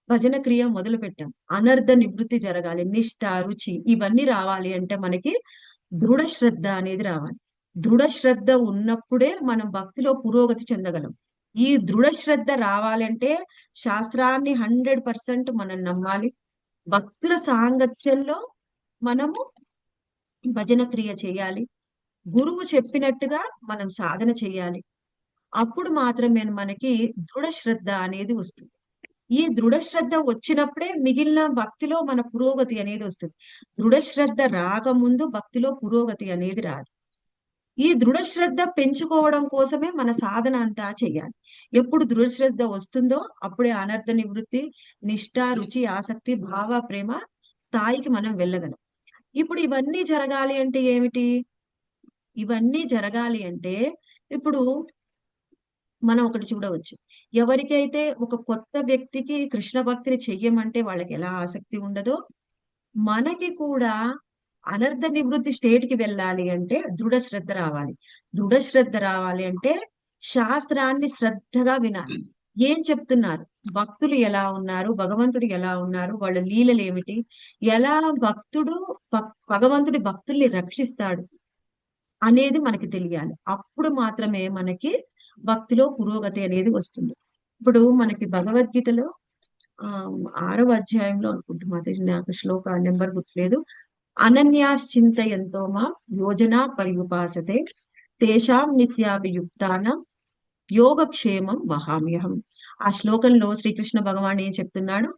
భజన క్రియ మొదలు పెట్టాం. అనర్థ నివృత్తి జరగాలి, నిష్ఠ, రుచి ఇవన్నీ రావాలి అంటే మనకి దృఢ శ్రద్ధ అనేది రావాలి. దృఢ శ్రద్ధ ఉన్నప్పుడే మనం భక్తిలో పురోగతి చెందగలం. ఈ దృఢ శ్రద్ధ రావాలంటే శాస్త్రాన్ని 100% మనం నమ్మాలి. భక్తుల సాంగత్యంలో మనము భజన క్రియ చేయాలి. గురువు చెప్పినట్టుగా మనం సాధన చేయాలి. అప్పుడు మాత్రమే మనకి దృఢ శ్రద్ధ అనేది వస్తుంది. ఈ దృఢ శ్రద్ధ వచ్చినప్పుడే మిగిలిన భక్తిలో మన పురోగతి అనేది వస్తుంది. దృఢ శ్రద్ధ రాకముందు భక్తిలో పురోగతి అనేది రాదు. ఈ దృఢ శ్రద్ధ పెంచుకోవడం కోసమే మన సాధన అంతా చెయ్యాలి. ఎప్పుడు దృఢ శ్రద్ధ వస్తుందో అప్పుడే అనర్థ నివృత్తి, నిష్ఠ, రుచి, ఆసక్తి, భావ, ప్రేమ స్థాయికి మనం వెళ్ళగలం. ఇప్పుడు ఇవన్నీ జరగాలి అంటే ఏమిటి? ఇవన్నీ జరగాలి అంటే ఇప్పుడు మనం ఒకటి చూడవచ్చు. ఎవరికైతే ఒక కొత్త వ్యక్తికి కృష్ణ భక్తిని చెయ్యమంటే వాళ్ళకి ఎలా ఆసక్తి ఉండదో, మనకి కూడా అనర్థ నివృత్తి స్టేట్ కి వెళ్ళాలి అంటే దృఢ శ్రద్ధ రావాలి. దృఢ శ్రద్ధ రావాలి అంటే శాస్త్రాన్ని శ్రద్ధగా వినాలి. ఏం చెప్తున్నారు, భక్తులు ఎలా ఉన్నారు, భగవంతుడు ఎలా ఉన్నారు, వాళ్ళ లీలలు ఏమిటి, ఎలా భగవంతుడి భక్తుల్ని రక్షిస్తాడు అనేది మనకి తెలియాలి. అప్పుడు మాత్రమే మనకి భక్తిలో పురోగతి అనేది వస్తుంది. ఇప్పుడు మనకి భగవద్గీతలో 6వ అధ్యాయంలో అనుకుంటున్నా, నాకు శ్లోక నెంబర్ గుర్తులేదు. అనన్యాశ్చింతయంతో మా యోజనా పర్యుపాసతే తేషాం నిత్యాభియుక్తానం యోగక్షేమం వహామ్యహం. ఆ శ్లోకంలో శ్రీకృష్ణ భగవాన్ ఏం చెప్తున్నాడు?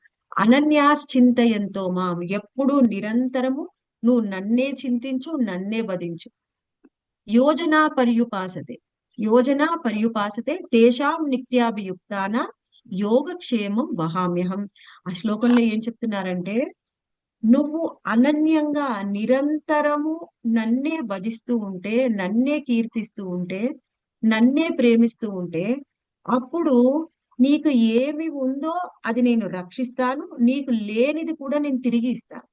అనన్యాశ్చింతయంతో మాం, ఎప్పుడు నిరంతరము నువ్వు నన్నే చింతించు, నన్నే వధించు. యోజనా పర్యుపాసతే తేషాం నిత్యాభియుక్తాన యోగక్షేమం వహామ్యహం. ఆ శ్లోకంలో ఏం చెప్తున్నారంటే నువ్వు అనన్యంగా నిరంతరము నన్నే భజిస్తూ ఉంటే, నన్నే కీర్తిస్తూ ఉంటే, నన్నే ప్రేమిస్తూ ఉంటే అప్పుడు నీకు ఏమి ఉందో అది నేను రక్షిస్తాను, నీకు లేనిది కూడా నేను తిరిగి ఇస్తాను.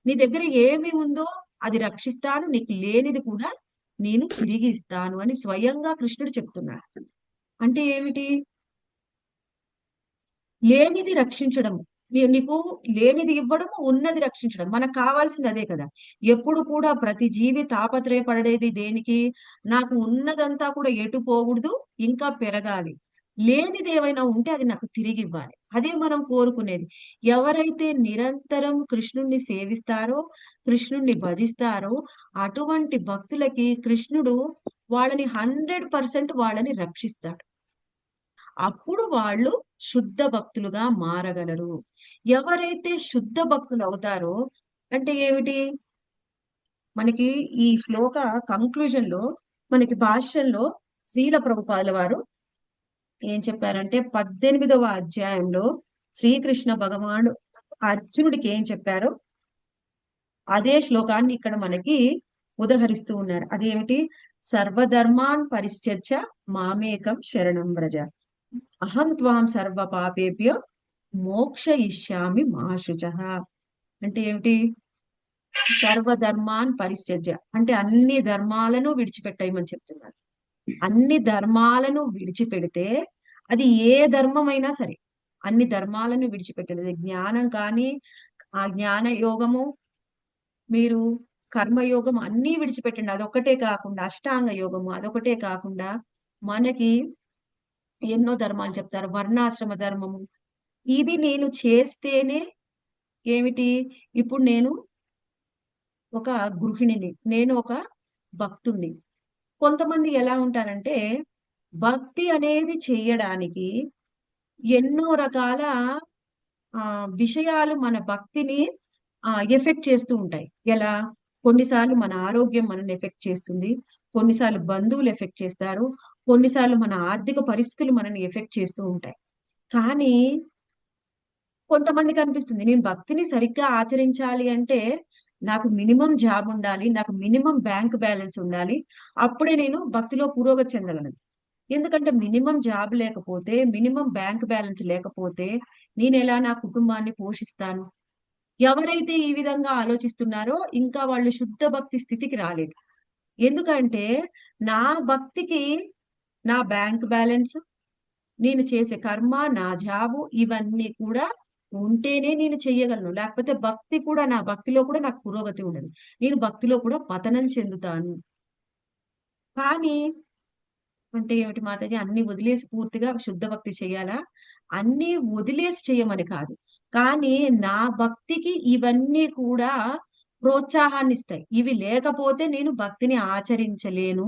నీ దగ్గర ఏమి ఉందో అది రక్షిస్తాను, నీకు లేనిది కూడా నేను తిరిగి ఇస్తాను అని స్వయంగా కృష్ణుడు చెప్తున్నాడు. అంటే ఏమిటి? లేనిది రక్షించడం, నీకు లేనిది ఇవ్వడము, ఉన్నది రక్షించడం. మనకు కావాల్సింది అదే కదా. ఎప్పుడు కూడా ప్రతి జీవి తాపత్రయపడేది దేనికి? నాకు ఉన్నదంతా కూడా ఎటు పోకూడదు, ఇంకా పెరగాలి. లేనిది ఏమైనా ఉంటే అది నాకు తిరిగి ఇవ్వాలి. అదే మనం కోరుకునేది. ఎవరైతే నిరంతరం కృష్ణుణ్ణి సేవిస్తారో, కృష్ణుణ్ణి భజిస్తారో అటువంటి భక్తులకి కృష్ణుడు వాళ్ళని 100% వాళ్ళని రక్షిస్తాడు. అప్పుడు వాళ్ళు శుద్ధ భక్తులుగా మారగలరు. ఎవరైతే శుద్ధ భక్తులు అవుతారో అంటే ఏమిటి? మనకి ఈ శ్లోక కంక్లూజన్ లో మనకి భాష్యంలో శ్రీల ప్రభుపాదుల వారు ఏం చెప్పారంటే 18వ అధ్యాయంలో శ్రీకృష్ణ భగవానుడు అర్జునుడికి ఏం చెప్పారో అదే శ్లోకాన్ని ఇక్కడ మనకి ఉదహరిస్తూ ఉన్నారు. అదేమిటి? సర్వధర్మాన్ పరిత్యజ్య మామేకం శరణం వ్రజ, అహం త్వాం సర్వ పాపేభ్యో మోక్షయిష్యామి మా శుచః. అంటే ఏమిటి? సర్వధర్మాన్ పరిత్యజ్య అంటే అన్ని ధర్మాలను విడిచిపెట్టేయమని చెప్తున్నారు. అన్ని ధర్మాలను విడిచిపెడితే అది ఏ ధర్మమైనా సరే, అన్ని ధర్మాలను విడిచిపెట్టేది జ్ఞానం కానీ, ఆ జ్ఞాన యోగము, మీరు కర్మయోగం అన్నీ విడిచిపెట్టండి. అదొక్కటే కాకుండా అష్టాంగ యోగము అదొకటే కాకుండా మనకి ఎన్నో ధర్మాలు చెప్తారు. వర్ణాశ్రమ ధర్మము, ఇది నేను చేస్తేనే ఏమిటి? ఇప్పుడు నేను ఒక గృహిణిని, నేను ఒక భక్తుణ్ణి. కొంతమంది ఎలా ఉంటారంటే భక్తి అనేది చెయ్యడానికి ఎన్నో రకాల విషయాలు మన భక్తిని ఎఫెక్ట్ చేస్తూ ఉంటాయి. ఎలా? కొన్నిసార్లు మన ఆరోగ్యం మనల్ని ఎఫెక్ట్ చేస్తుంది, కొన్నిసార్లు బంధువులు ఎఫెక్ట్ చేస్తారు, కొన్నిసార్లు మన ఆర్థిక పరిస్థితులు మనల్ని ఎఫెక్ట్ చేస్తూ ఉంటాయి. కానీ కొంతమందికి అనిపిస్తుంది నేను భక్తిని సరిగ్గా ఆచరించాలి అంటే నాకు మినిమం జాబ్ ఉండాలి, నాకు మినిమం బ్యాంక్ బ్యాలెన్స్ ఉండాలి, అప్పుడే నేను భక్తిలో పురోగతి చెందగలను. ఎందుకంటే మినిమం జాబ్ లేకపోతే, మినిమం బ్యాంక్ బ్యాలెన్స్ లేకపోతే నేను ఎలా నా కుటుంబాన్ని పోషిస్తాను? ఎవరైతే ఈ విధంగా ఆలోచిస్తున్నారో ఇంకా వాళ్ళు శుద్ధ భక్తి స్థితికి రాలేదు. ఎందుకంటే నా భక్తికి నా బ్యాంక్ బ్యాలెన్స్, నేను చేసే కర్మ, నా జాబు ఇవన్నీ కూడా ఉంటేనే నేను చెయ్యగలను. లేకపోతే భక్తి కూడా, నా భక్తిలో కూడా నాకు పురోగతి ఉండదు. నేను భక్తిలో కూడా పతనం చెందుతాను. కానీ అంటే ఏమిటి మాతాజీ? అన్ని వదిలేసి పూర్తిగా శుద్ధ భక్తి చెయ్యాలా? అన్ని వదిలేసి చెయ్యమని కాదు. కానీ నా భక్తికి ఇవన్నీ కూడా ప్రోత్సాహాన్నిస్తాయి. ఇవి లేకపోతే నేను భక్తిని ఆచరించలేను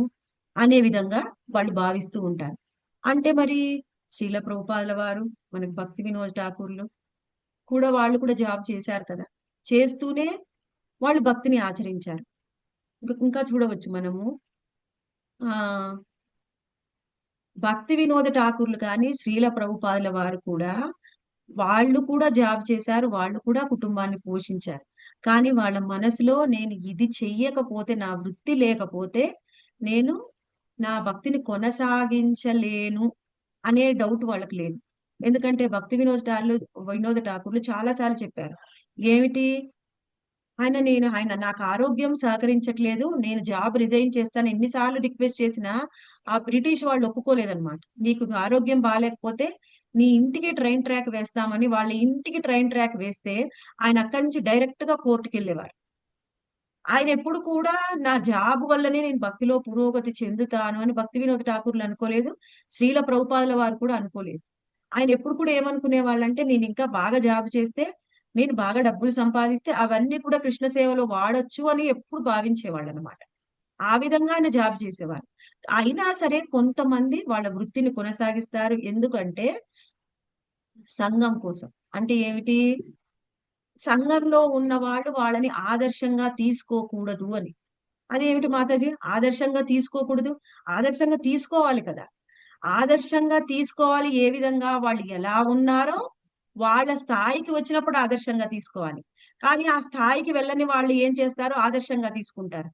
అనే విధంగా వాళ్ళు భావిస్తూ ఉంటారు. అంటే మరి శ్రీల ప్రభుపాదుల వారు, మనకి భక్తి వినోద్ ఠాకూర్లు కూడా వాళ్ళు కూడా జాబ్ చేశారు కదా! చేస్తూనే వాళ్ళు భక్తిని ఆచరించారు. ఇంకా చూడవచ్చు మనము ఆహ్ భక్తి వినోద ఠాకూర్లు కానీ, శ్రీల ప్రభుపాదుల వారు కూడా, వాళ్ళు కూడా జాబ్ చేశారు. వాళ్ళు కూడా కుటుంబాన్ని పోషించారు. కానీ వాళ్ళ మనసులో నేను ఇది చెయ్యకపోతే, నా వృత్తి లేకపోతే నేను నా భక్తిని కొనసాగించలేను అనే డౌట్ వాళ్ళకి లేదు. ఎందుకంటే భక్తి వినోద ఠాకూర్లు చాలా సార్లు చెప్పారు. ఏమిటి? ఆయన నాకు ఆరోగ్యం సహకరించట్లేదు, నేను జాబ్ రిజైన్ చేస్తాను ఎన్ని సార్లు రిక్వెస్ట్ చేసినా ఆ బ్రిటిష్ వాళ్ళు ఒప్పుకోలేదన్నమాట. నీకు ఆరోగ్యం బాలేకపోతే నీ ఇంటికి ట్రైన్ ట్రాక్ వేస్తామని వాళ్ళ ఇంటికి ట్రైన్ ట్రాక్ వేస్తే ఆయన అక్కడి నుంచి డైరెక్ట్ గా కోర్టుకెళ్ళేవారు. ఆయన ఎప్పుడు కూడా నా జాబ్ వల్లనే నేను భక్తిలో పురోగతి చెందుతాను అని భక్తి వినోద ఠాకూర్లు అనుకోలేదు. శ్రీల ప్రభుపాదుల వారు కూడా అనుకోలేదు. ఆయన ఎప్పుడు కూడా ఏమనుకునే వాళ్ళంటే నేను ఇంకా బాగా జాబ్ చేస్తే, నేను బాగా డబ్బులు సంపాదిస్తే అవన్నీ కూడా కృష్ణ సేవలో వాడొచ్చు అని ఎప్పుడు భావించేవాళ్ళనమాట. ఆ విధంగా ఆయన జాబ్ చేసేవారు. అయినా సరే కొంతమంది వాళ్ళ వృత్తిని కొనసాగిస్తారు. ఎందుకంటే సంఘం కోసం. అంటే ఏమిటి? సంఘంలో ఉన్నవాళ్ళు వాళ్ళని ఆదర్శంగా తీసుకోకూడదు అని. అదేమిటి మాతాజీ? ఆదర్శంగా తీసుకోకూడదు? ఆదర్శంగా తీసుకోవాలి కదా! ఆదర్శంగా తీసుకోవాలి. ఏ విధంగా? వాళ్ళు ఎలా ఉన్నారో వాళ్ళ స్థాయికి వచ్చినప్పుడు ఆదర్శంగా తీసుకోవాలి. కానీ ఆ స్థాయికి వెళ్ళని వాళ్ళు ఏం చేస్తారు? ఆదర్శంగా తీసుకుంటారు.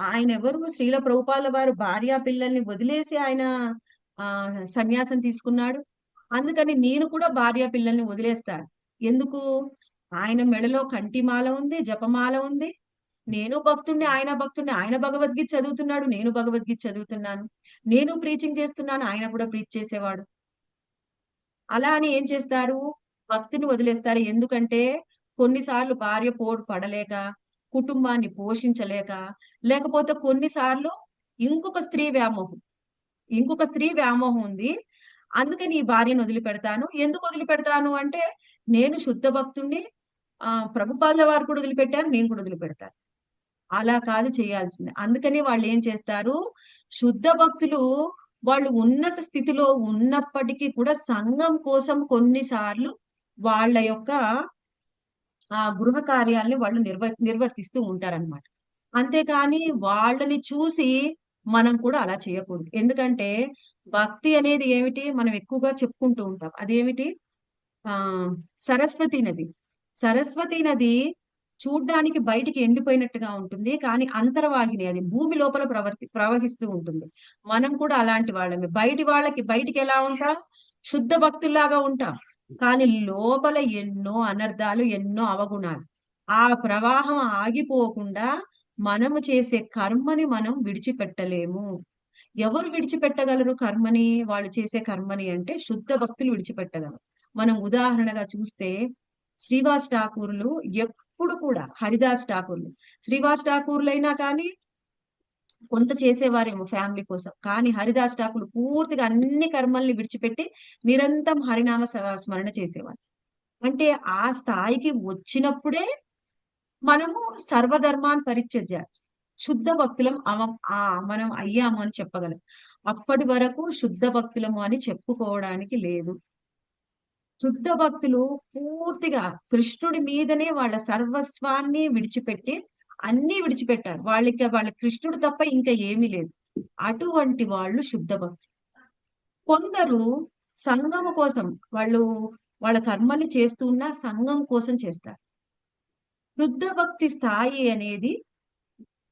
ఆయనెవరు? శ్రీల ప్రభుపాదుల వారు భార్య పిల్లల్ని వదిలేసి ఆయన సన్యాసం తీసుకున్నాడు. అందుకని నేను కూడా భార్య పిల్లల్ని వదిలేస్తాను. ఎందుకు? ఆయన మెడలో కంఠిమాల ఉంది, జపమాల ఉంది. నేను భక్తుడిని, ఆయన భక్తుడిని. ఆయన భగవద్గీత చదువుతున్నాడు, నేను భగవద్గీత చదువుతున్నాను. నేను ప్రీచింగ్ చేస్తున్నాను, ఆయన కూడా ప్రీచ్ చేసేవాడు. అలా అని ఏం చేస్తారు? భక్తిని వదిలేస్తారు. ఎందుకంటే కొన్నిసార్లు భార్య పోరు పడలేక, కుటుంబాన్ని పోషించలేక, లేకపోతే కొన్నిసార్లు ఇంకొక స్త్రీ వ్యామోహం ఉంది. అందుకని ఈ భార్యను వదిలిపెడతాను. ఎందుకు వదిలిపెడతాను అంటే నేను శుద్ధ భక్తుడిని, ప్రభుపాదుల వారు కూడా వదిలిపెట్టారు, నేను కూడా వదిలిపెడతాను. అలా కాదు చేయాల్సింది. అందుకని వాళ్ళేం చేస్తారు? శుద్ధ భక్తులు వాళ్ళు ఉన్నత స్థితిలో ఉన్నప్పటికీ కూడా సంఘం కోసం కొన్నిసార్లు వాళ్ళ యొక్క గృహ కార్యాలని వాళ్ళు నిర్వర్తిస్తూ ఉంటారన్నమాట. అంతేకాని వాళ్ళని చూసి మనం కూడా అలా చేయకూడదు. ఎందుకంటే భక్తి అనేది ఏమిటి? మనం ఎక్కువగా చెప్పుకుంటూ ఉంటాం. అదేమిటి? సరస్వతీ నది. సరస్వతీ నది చూడ్డానికి బయటికి ఎండిపోయినట్టుగా ఉంటుంది, కానీ అంతర్వాహిని, అది భూమి లోపల ప్రవహిస్తూ ఉంటుంది. మనం కూడా అలాంటి వాళ్ళమే. బయటికి ఎలా ఉంటాం? శుద్ధ భక్తుల్లాగా ఉంటాం, కానీ లోపల ఎన్నో అనర్థాలు, ఎన్నో అవగుణాలు. ఆ ప్రవాహం ఆగిపోకుండా మనము చేసే కర్మని మనం విడిచిపెట్టలేము. ఎవరు విడిచిపెట్టగలరు కర్మని? వాళ్ళు చేసే కర్మని అంటే శుద్ధ భక్తులు విడిచిపెట్టగలరు. మనం ఉదాహరణగా చూస్తే శ్రీవాస్ ఠాకూర్లు ఎప్పుడు కూడా, హరిదాస్ ఠాకూర్లు, శ్రీవాస్ ఠాకూర్లైనా కానీ కొంత చేసేవారేమో ఫ్యామిలీ కోసం, కానీ హరిదాస్ ఠాకూర్ పూర్తిగా అన్ని కర్మల్ని విడిచిపెట్టి నిరంతరం హరినామ స్మరణ చేసేవారు. అంటే ఆ స్థాయికి వచ్చినప్పుడే మనము సర్వధర్మాన్ని పరిత్యజ్య శుద్ధ భక్తులం మనం అయ్యాము అని చెప్పగలం. అప్పటి వరకు శుద్ధ భక్తులము అని చెప్పుకోవడానికి లేదు. శుద్ధ భక్తులు పూర్తిగా కృష్ణుడి మీదనే వాళ్ళ సర్వస్వాన్ని విడిచిపెట్టి అన్ని విడిచిపెట్టారు. వాళ్ళ కృష్ణుడు తప్ప ఇంకా ఏమీ లేదు. అటువంటి వాళ్ళు శుద్ధ భక్తులు. కొందరు సంఘము కోసం, వాళ్ళు వాళ్ళ కర్మని చేస్తూ ఉన్న సంఘం కోసం చేస్తారు. శుద్ధ భక్తి స్థాయి అనేది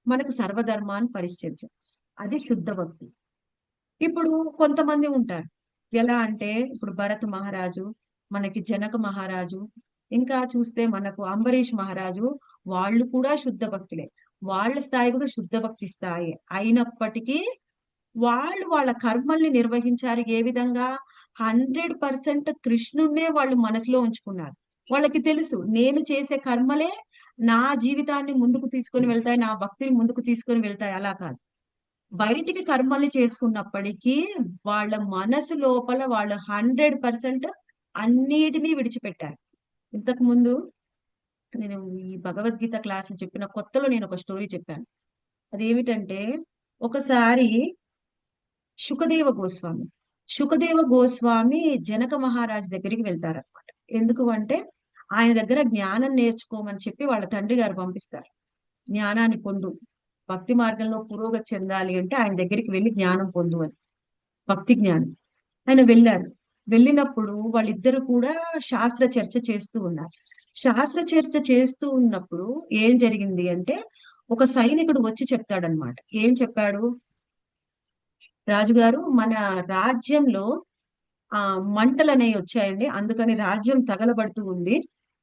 మనకు సర్వధర్మాన్ని పరిత్యజ్యం, అది శుద్ధ భక్తి. ఇప్పుడు కొంతమంది ఉంటారు, ఎలా అంటే ఇప్పుడు భరత్ మహారాజు, మనకి జనక మహారాజు, ఇంకా చూస్తే మనకు అంబరీష్ మహారాజు, వాళ్ళు కూడా శుద్ధ భక్తులే. వాళ్ళ స్థాయి కూడా శుద్ధ భక్తి స్థాయి అయినప్పటికీ వాళ్ళు వాళ్ళ కర్మల్ని నిర్వహించారు. ఏ విధంగా? 100% కృష్ణుణ్ణే వాళ్ళు మనసులో ఉంచుకున్నారు. వాళ్ళకి తెలుసు, నేను చేసే కర్మలే నా జీవితాన్ని ముందుకు తీసుకొని వెళ్తాయి, నా భక్తిని ముందుకు తీసుకొని వెళ్తాయి. అలా కాదు, బయటికి కర్మల్ని చేసుకున్నప్పటికీ వాళ్ళ మనసు లోపల వాళ్ళు 100% అన్నిటినీ విడిచిపెట్టారు. ఇంతకు ముందు నేను ఈ భగవద్గీత క్లాసులు చెప్పిన కొత్తలో నేను ఒక స్టోరీ చెప్పాను. అదేమిటంటే, ఒకసారి శుకదేవ గోస్వామి జనక మహారాజ్ దగ్గరికి వెళ్తారనమాట. ఎందుకు అంటే ఆయన దగ్గర జ్ఞానం నేర్చుకోమని చెప్పి వాళ్ళ తండ్రి గారు పంపిస్తారు. జ్ఞానాన్ని పొందు, భక్తి మార్గంలో పురోగతి చెందాలి అంటే ఆయన దగ్గరికి వెళ్ళి జ్ఞానం పొందు అని, భక్తి జ్ఞానం. ఆయన వెళ్ళారు. వెళ్ళినప్పుడు వాళ్ళిద్దరు కూడా శాస్త్ర చర్చ చేస్తూ ఉన్నారు. శాస్త్ర చర్చ చేస్తూ ఉన్నప్పుడు ఏం జరిగింది అంటే, ఒక సైనికుడు వచ్చి చెప్తాడనమాట. ఏం చెప్పాడు? రాజుగారు, మన రాజ్యంలో మంటలు అనేవి వచ్చాయండి, అందుకని రాజ్యం తగలబడుతూ ఉంది,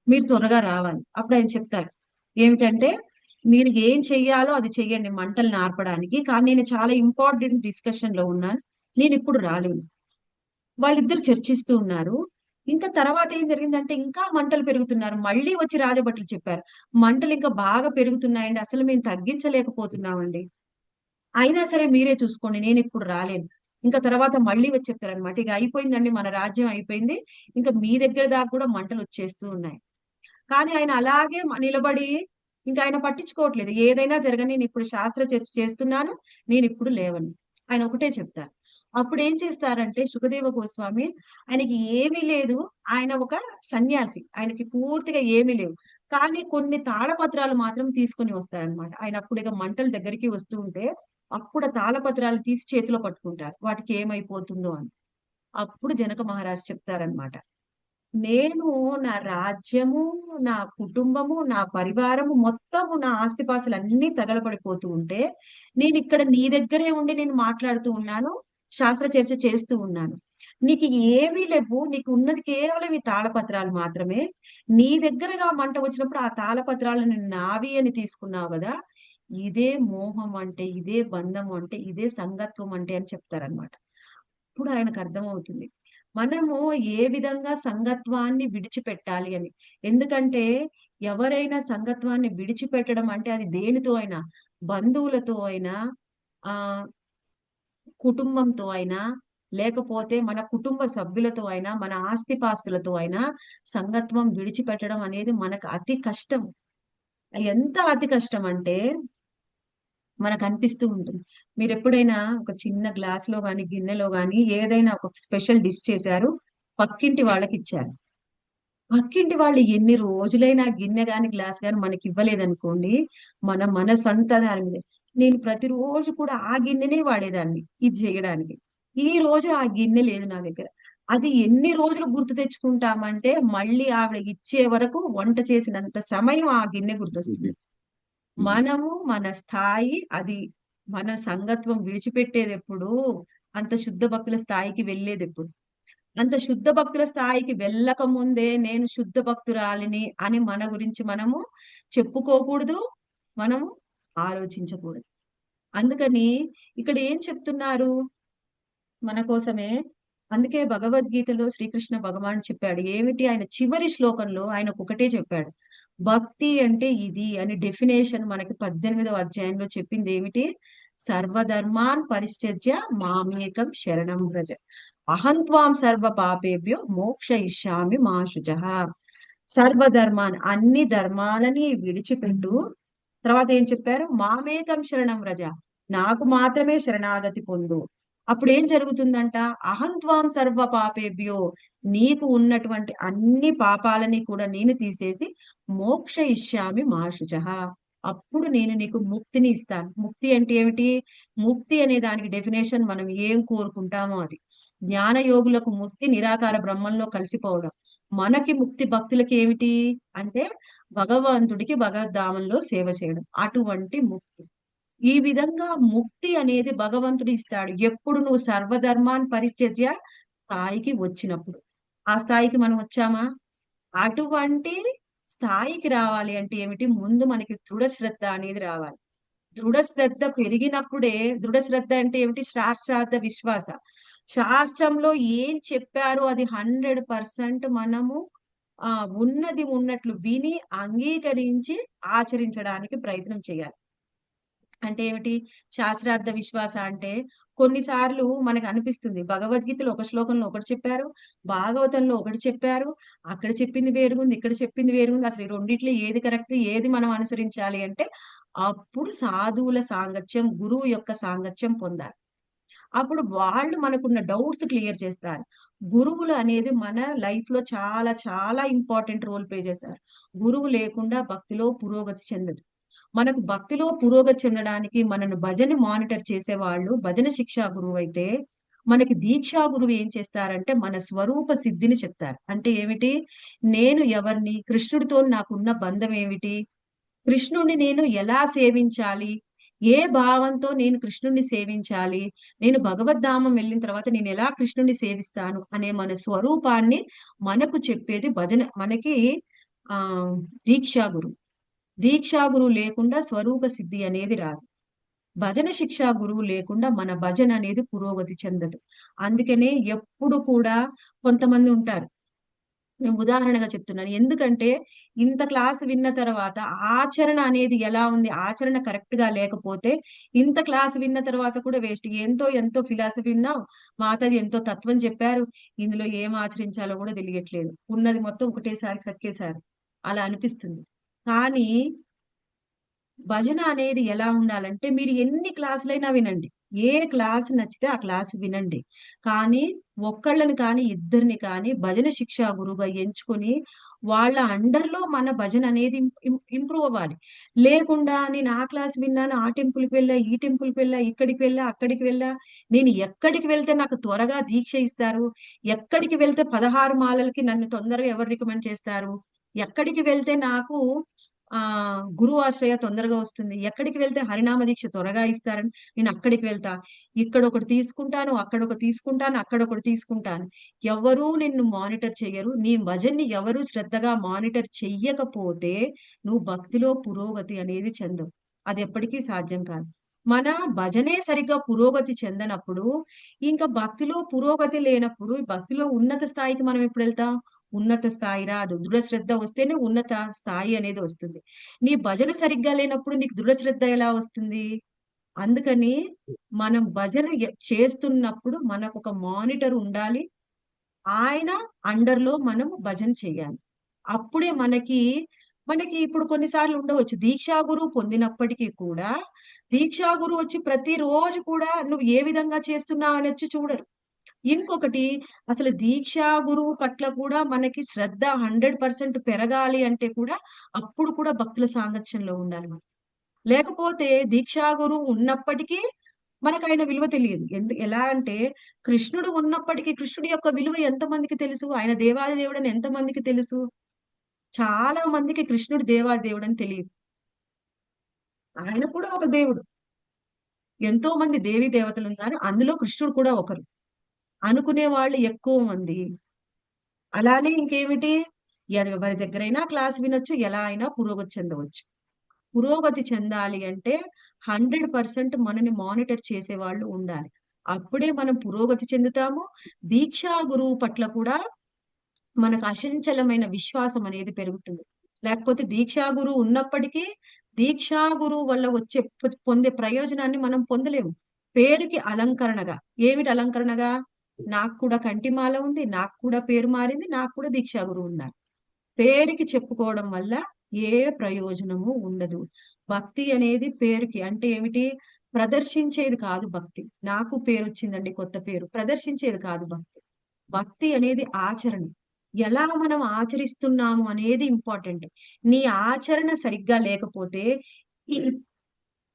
మీరు త్వరగా రావాలి. అప్పుడు ఆయన చెప్తారు ఏమిటంటే, మీరు ఏం చెయ్యాలో అది చెయ్యండి మంటల్ని ఆర్పడానికి, కానీ నేను చాలా ఇంపార్టెంట్ డిస్కషన్ లో ఉన్నాను, నేను ఇప్పుడు రాలేను. వాళ్ళిద్దరు చర్చిస్తూ ఉన్నారు. ఇంకా తర్వాత ఏం జరిగిందంటే, ఇంకా మంటలు పెరుగుతున్నారు. మళ్ళీ వచ్చి రాజభట్లు చెప్పారు, మంటలు ఇంకా బాగా పెరుగుతున్నాయండి, అసలు మేము తగ్గించలేకపోతున్నామండి, అయినా సరే మీరే చూసుకోండి, నేను ఇప్పుడు రాలేను. ఇంకా తర్వాత మళ్ళీ వచ్చి చెప్తారనమాట, ఇక అయిపోయిందండి, మన రాజ్యం అయిపోయింది, ఇంకా మీ దగ్గర దాకా కూడా మంటలు వచ్చేస్తూ ఉన్నాయి. కానీ ఆయన అలాగే నిలబడి, ఇంకా ఆయన పట్టించుకోవట్లేదు, ఏదైనా జరగని, నేను ఇప్పుడు శాస్త్ర చర్చ చేస్తున్నాను, నేను ఇప్పుడు లేవను, ఆయన ఒకటే చెప్తారు. అప్పుడు ఏం చేస్తారంటే సుఖదేవ గోస్వామి, ఆయనకి ఏమీ లేదు, ఆయన ఒక సన్యాసి, ఆయనకి పూర్తిగా ఏమీ లేవు, కానీ కొన్ని తాళపత్రాలు మాత్రం తీసుకొని వస్తారనమాట. ఆయన అప్పుడు ఇక మంటల దగ్గరికి వస్తూ ఉంటే అప్పుడు ఆ తాళపత్రాలు తీసి చేతిలో పట్టుకుంటారు, వాటికి ఏమైపోతుందో అని. అప్పుడు జనక మహారాజ్ చెప్తారనమాట, నేను నా రాజ్యము, నా కుటుంబము, నా పరివారము మొత్తము, నా ఆస్తిపాస్తులు అన్ని తగలబడిపోతూ ఉంటే నేను ఇక్కడ నీ దగ్గరే ఉండి నేను మాట్లాడుతూ ఉన్నాను, శాస్త్ర చర్చ చేస్తూ ఉన్నాను, నీకు ఏమీ లేవు, నీకు ఉన్నది కేవలం ఈ తాళపత్రాలు మాత్రమే, నీ దగ్గరగా మంట వచ్చినప్పుడు ఆ తాళపత్రాలను నావి అని తీసుకున్నావు కదా, ఇదే మోహం అంటే, ఇదే బంధం అంటే, ఇదే సంగత్వం అంటే అని చెప్తారనమాట. ఇప్పుడు ఆయనకు అర్థమవుతుంది మనము ఏ విధంగా సంగత్వాన్ని విడిచిపెట్టాలి అని. ఎందుకంటే ఎవరైనా సంగత్వాన్ని విడిచిపెట్టడం అంటే అది దేనితో అయినా, బంధువులతో అయినా, ఆ కుటుంబంతో అయినా, లేకపోతే మన కుటుంబ సభ్యులతో అయినా, మన ఆస్తిపాస్తులతో అయినా సంగత్వం విడిచిపెట్టడం అనేది మనకు అతి కష్టం. ఎంత అతి కష్టం అంటే మనకు అనిపిస్తూ ఉంటుంది. మీరు ఎప్పుడైనా ఒక చిన్న గ్లాస్ లో గాని, గిన్నెలో గాని ఏదైనా ఒక స్పెషల్ డిష్ చేశారు, పక్కింటి వాళ్ళకి ఇచ్చారు, పక్కింటి వాళ్ళు ఎన్ని రోజులైనా గిన్నె గాని గ్లాస్ గాని మనకి ఇవ్వలేదనుకోండి, మన మనసంతా దాని మీద. నేను ప్రతిరోజు కూడా ఆ గిన్నెనే వాడేదాన్ని ఇది చేయడానికి, ఈ రోజు ఆ గిన్నె లేదు నా దగ్గర, అది ఎన్ని రోజులు గుర్తు తెచ్చుకుంటామంటే మళ్ళీ ఆవిడ ఇచ్చే వరకు వంట చేసినంత సమయం ఆ గిన్నె గుర్తొస్తుంది. మనము మన స్థాయి అది. మన సంగత్వం విడిచిపెట్టేది ఎప్పుడు, అంత శుద్ధ భక్తుల స్థాయికి వెళ్ళేది ఎప్పుడు. అంత శుద్ధ భక్తుల స్థాయికి వెళ్ళక ముందే నేను శుద్ధ భక్తురాలిని అని మన గురించి మనము చెప్పుకోకూడదు, మనము ఆలోచించకూడదు. అందుకని ఇక్కడ ఏం చెప్తున్నారు మన కోసమే? అందుకే భగవద్గీతలో శ్రీకృష్ణ భగవాన్ చెప్పాడు. ఏమిటి? ఆయన చివరి శ్లోకంలో ఆయన ఒకటే చెప్పాడు. భక్తి అంటే ఇది అని డెఫినేషన్ మనకి 18వ అధ్యాయంలో చెప్పింది ఏమిటి? సర్వధర్మాన్ పరిత్యజ్య మామేకం శరణం వ్రజ అహం త్వాం సర్వ పాపేభ్యో మోక్షయిష్యామి మా శుచః. సర్వధర్మాన్ అన్ని ధర్మాలని విడిచిపెట్టు. తర్వాత ఏం చెప్పారు? మామేకం శరణం వ్రజ, నాకు మాత్రమే శరణాగతి పొందు. అప్పుడు ఏం జరుగుతుందంట? అహం త్వాం సర్వ పాపేభ్యో, నీకు ఉన్నటువంటి అన్ని పాపాలని కూడా నేను తీసేసి మోక్ష ఇష్యామి మా శుచః, అప్పుడు నేను నీకు ముక్తిని ఇస్తాను. ముక్తి అంటే ఏమిటి? ముక్తి అనే దానికి డెఫినేషన్ మనం ఏం కోరుకుంటామో అది. జ్ఞాన యోగులకు ముక్తి నిరాకార బ్రహ్మంలో కలిసిపోవడం. మనకి ముక్తి భక్తులకి ఏమిటి అంటే భగవంతుడికి భగవద్ధామంలో సేవ చేయడం. అటువంటి ముక్తి. ఈ విధంగా ముక్తి అనేది భగవంతుడు ఇస్తాడు ఎప్పుడు నువ్వు సర్వధర్మాన్ని పరిత్యజ్య స్థాయికి వచ్చినప్పుడు. ఆ స్థాయికి మనం వచ్చామా? అటువంటి స్థాయికి రావాలి అంటే ఏమిటి? ముందు మనకి దృఢ శ్రద్ధ అనేది రావాలి. దృఢ శ్రద్ధ పెరిగినప్పుడే, దృఢ శ్రద్ధ అంటే ఏమిటి? శాస్త్రార్థ విశ్వాస. శాస్త్రంలో ఏం చెప్పారో అది 100% మనము ఉన్నది ఉన్నట్లు విని అంగీకరించి ఆచరించడానికి ప్రయత్నం చేయాలి. అంటే ఏమిటి? శాస్త్రార్థ విశ్వాస అంటే కొన్నిసార్లు మనకు అనిపిస్తుంది భగవద్గీతలో ఒక శ్లోకంలో ఒకటి చెప్పారు, భాగవతంలో ఒకటి చెప్పారు, అక్కడ చెప్పింది వేరుగుంది, ఇక్కడ చెప్పింది వేరుగుంది. అసలు ఈ రెండిట్లో ఏది కరెక్ట్, ఏది మనం అనుసరించాలి అంటే అప్పుడు సాధువుల సాంగత్యం, గురువు యొక్క సాంగత్యం పొందాలి. అప్పుడు వాళ్ళు మనకున్న డౌట్స్ క్లియర్ చేస్తారు. గురువులు అనేది మన లైఫ్ లో చాలా చాలా ఇంపార్టెంట్ రోల్ ప్లే చేశారు. గురువు లేకుండా భక్తిలో పురోగతి చెందదు. మనకు భక్తిలో పురోగతి చెందడానికి మనను భజన మానిటర్ చేసేవాళ్ళు భజన శిక్షా గురువు అయితే, మనకి దీక్షా గురువు ఏం చేస్తారంటే మన స్వరూప సిద్ధిని చెప్తారు. అంటే ఏమిటి? నేను ఎవరిని, కృష్ణుడితో నాకున్న బంధం ఏమిటి, కృష్ణుడిని నేను ఎలా సేవించాలి, ఏ భావంతో నేను కృష్ణుడిని సేవించాలి, నేను భగవద్ధామం వెళ్ళిన తర్వాత నేను ఎలా కృష్ణుడిని సేవిస్తాను అనే మన స్వరూపాన్ని మనకు చెప్పేది భజన. మనకి ఆ దీక్షా గురువు. దీక్షా గురువు లేకుండా స్వరూప సిద్ధి అనేది రాదు. భజన శిక్షా గురువు లేకుండా మన భజన అనేది పురోగతి చెందదు. అందుకనే ఎప్పుడు కూడా కొంతమంది ఉంటారు, నేను ఉదాహరణగా చెప్తున్నాను. ఎందుకంటే ఇంత క్లాస్ విన్న తర్వాత ఆచరణ అనేది ఎలా ఉంది, ఆచరణ కరెక్ట్ గా లేకపోతే ఇంత క్లాస్ విన్న తర్వాత కూడా వేస్ట్. ఎంతో ఎంతో ఫిలాసఫీ విన్నాం, మాతాజీ ఎంతో తత్వం చెప్పారు, ఇందులో ఏం ఆచరించాలో కూడా తెలియట్లేదు, ఉన్నది మొత్తం ఒకటేసారి కక్కేశారు అలా అనిపిస్తుంది. కానీ భజన అనేది ఎలా ఉండాలంటే మీరు ఎన్ని క్లాసులైనా వినండి, ఏ క్లాస్ నచ్చితే ఆ క్లాస్ వినండి, కానీ ఒక్కళ్ళని కానీ ఇద్దరిని కానీ భజన శిక్షా గురువుగా ఎంచుకొని వాళ్ళ అండర్లో మన భజన అనేది ఇంప్రూవ్ అవ్వాలి. లేకుండా నేను ఆ క్లాస్ విన్నాను, ఆ టెంపుల్కి వెళ్ళా, ఈ టెంపుల్కి వెళ్ళా, ఇక్కడికి వెళ్ళా, అక్కడికి వెళ్ళా, నేను ఎక్కడికి వెళ్తే నాకు త్వరగా దీక్ష ఇస్తారు, ఎక్కడికి వెళ్తే 16 మాలలకి నన్ను తొందరగా ఎవరు రికమెండ్ చేస్తారు, ఎక్కడికి వెళ్తే నాకు గురువు ఆశ్రయ తొందరగా వస్తుంది, ఎక్కడికి వెళ్తే హరినామ దీక్ష త్వరగా ఇస్తారని నేను అక్కడికి వెళ్తా, ఇక్కడ ఒకటి తీసుకుంటాను, అక్కడ ఒకటి తీసుకుంటాను, అక్కడ ఒకటి తీసుకుంటాను. ఎవరూ నిన్ను మానిటర్ చెయ్యరు. నీ భజన్ని ఎవరు శ్రద్ధగా మానిటర్ చెయ్యకపోతే నువ్వు భక్తిలో పురోగతి అనేది చెందవు. అది ఎప్పటికీ సాధ్యం కాదు. మన భజనే సరిగ్గా పురోగతి చెందనప్పుడు, ఇంకా భక్తిలో పురోగతి లేనప్పుడు భక్తిలో ఉన్నత స్థాయికి మనం ఎప్పుడు వెళ్తాం? ఉన్నత స్థాయి రాదు. దృఢ శ్రద్ధ వస్తేనే ఉన్నత స్థాయి అనేది వస్తుంది. నీ భజన సరిగ్గా లేనప్పుడు నీకు దృఢ శ్రద్ధ ఎలా వస్తుంది? అందుకని మనం భజన చేస్తున్నప్పుడు మనకు ఒక మానిటర్ ఉండాలి. ఆయన అండర్లో మనం భజన చేయాలి. అప్పుడే మనకి ఇప్పుడు కొన్నిసార్లు ఉండవచ్చు దీక్షా గురువు పొందినప్పటికీ కూడా దీక్షా గురువు వచ్చి ప్రతిరోజు కూడా నువ్వు ఏ విధంగా చేస్తున్నావు అని వచ్చి చూడరు. ఇంకొకటి, అసలు దీక్షా గురువు పట్ల కూడా మనకి శ్రద్ధ 100% పెరగాలి అంటే కూడా అప్పుడు కూడా భక్తుల సాంగత్యంలో ఉండాలి మనం. లేకపోతే దీక్షా గురువు ఉన్నప్పటికీ మనకు ఆయన విలువ తెలియదు. ఎలా అంటే కృష్ణుడు ఉన్నప్పటికీ కృష్ణుడి యొక్క విలువ ఎంతమందికి తెలుసు? ఆయన దేవాది దేవుడని ఎంతమందికి తెలుసు? చాలా మందికి కృష్ణుడు దేవాది దేవుడని తెలియదు. ఆయన కూడా ఒక దేవుడు. ఎంతో మంది దేవీ దేవతలున్నారు. అందులో కృష్ణుడు కూడా ఒకరు. అనుకునే వాళ్ళు ఎక్కువ మంది. అలానే ఇంకేమిటి? ఎవరి దగ్గరైనా క్లాస్ వినొచ్చు. ఎలా అయినా పురోగతి చెందవచ్చు. పురోగతి చెందాలి అంటే 100% మనని మానిటర్ చేసేవాళ్ళు ఉండాలి. అప్పుడే మనం పురోగతి చెందుతాము. దీక్షా గురువు పట్ల కూడా మనకు అచంచలమైన విశ్వాసం అనేది పెరుగుతుంది. లేకపోతే దీక్షా గురువు ఉన్నప్పటికీ దీక్షా గురువు వల్ల వచ్చే పొందే ప్రయోజనాన్ని మనం పొందలేము. పేరుకి అలంకరణగా. ఏమిటి అలంకరణగా? నాకు కూడా కంటిమాల ఉంది. నాకు కూడా పేరు మారింది. నాకు కూడా దీక్షా గురువు ఉన్నారు. పేరుకి చెప్పుకోవడం వల్ల ఏ ప్రయోజనము ఉండదు. భక్తి అనేది పేరుకి అంటే ఏమిటి? ప్రదర్శించేది కాదు భక్తి. నాకు పేరు వచ్చిందండి కొత్త పేరు. ప్రదర్శించేది కాదు భక్తి. భక్తి అనేది ఆచరణ. ఎలా మనం ఆచరిస్తున్నాము అనేది ఇంపార్టెంట్. నీ ఆచరణ సరిగ్గా లేకపోతే ఇ-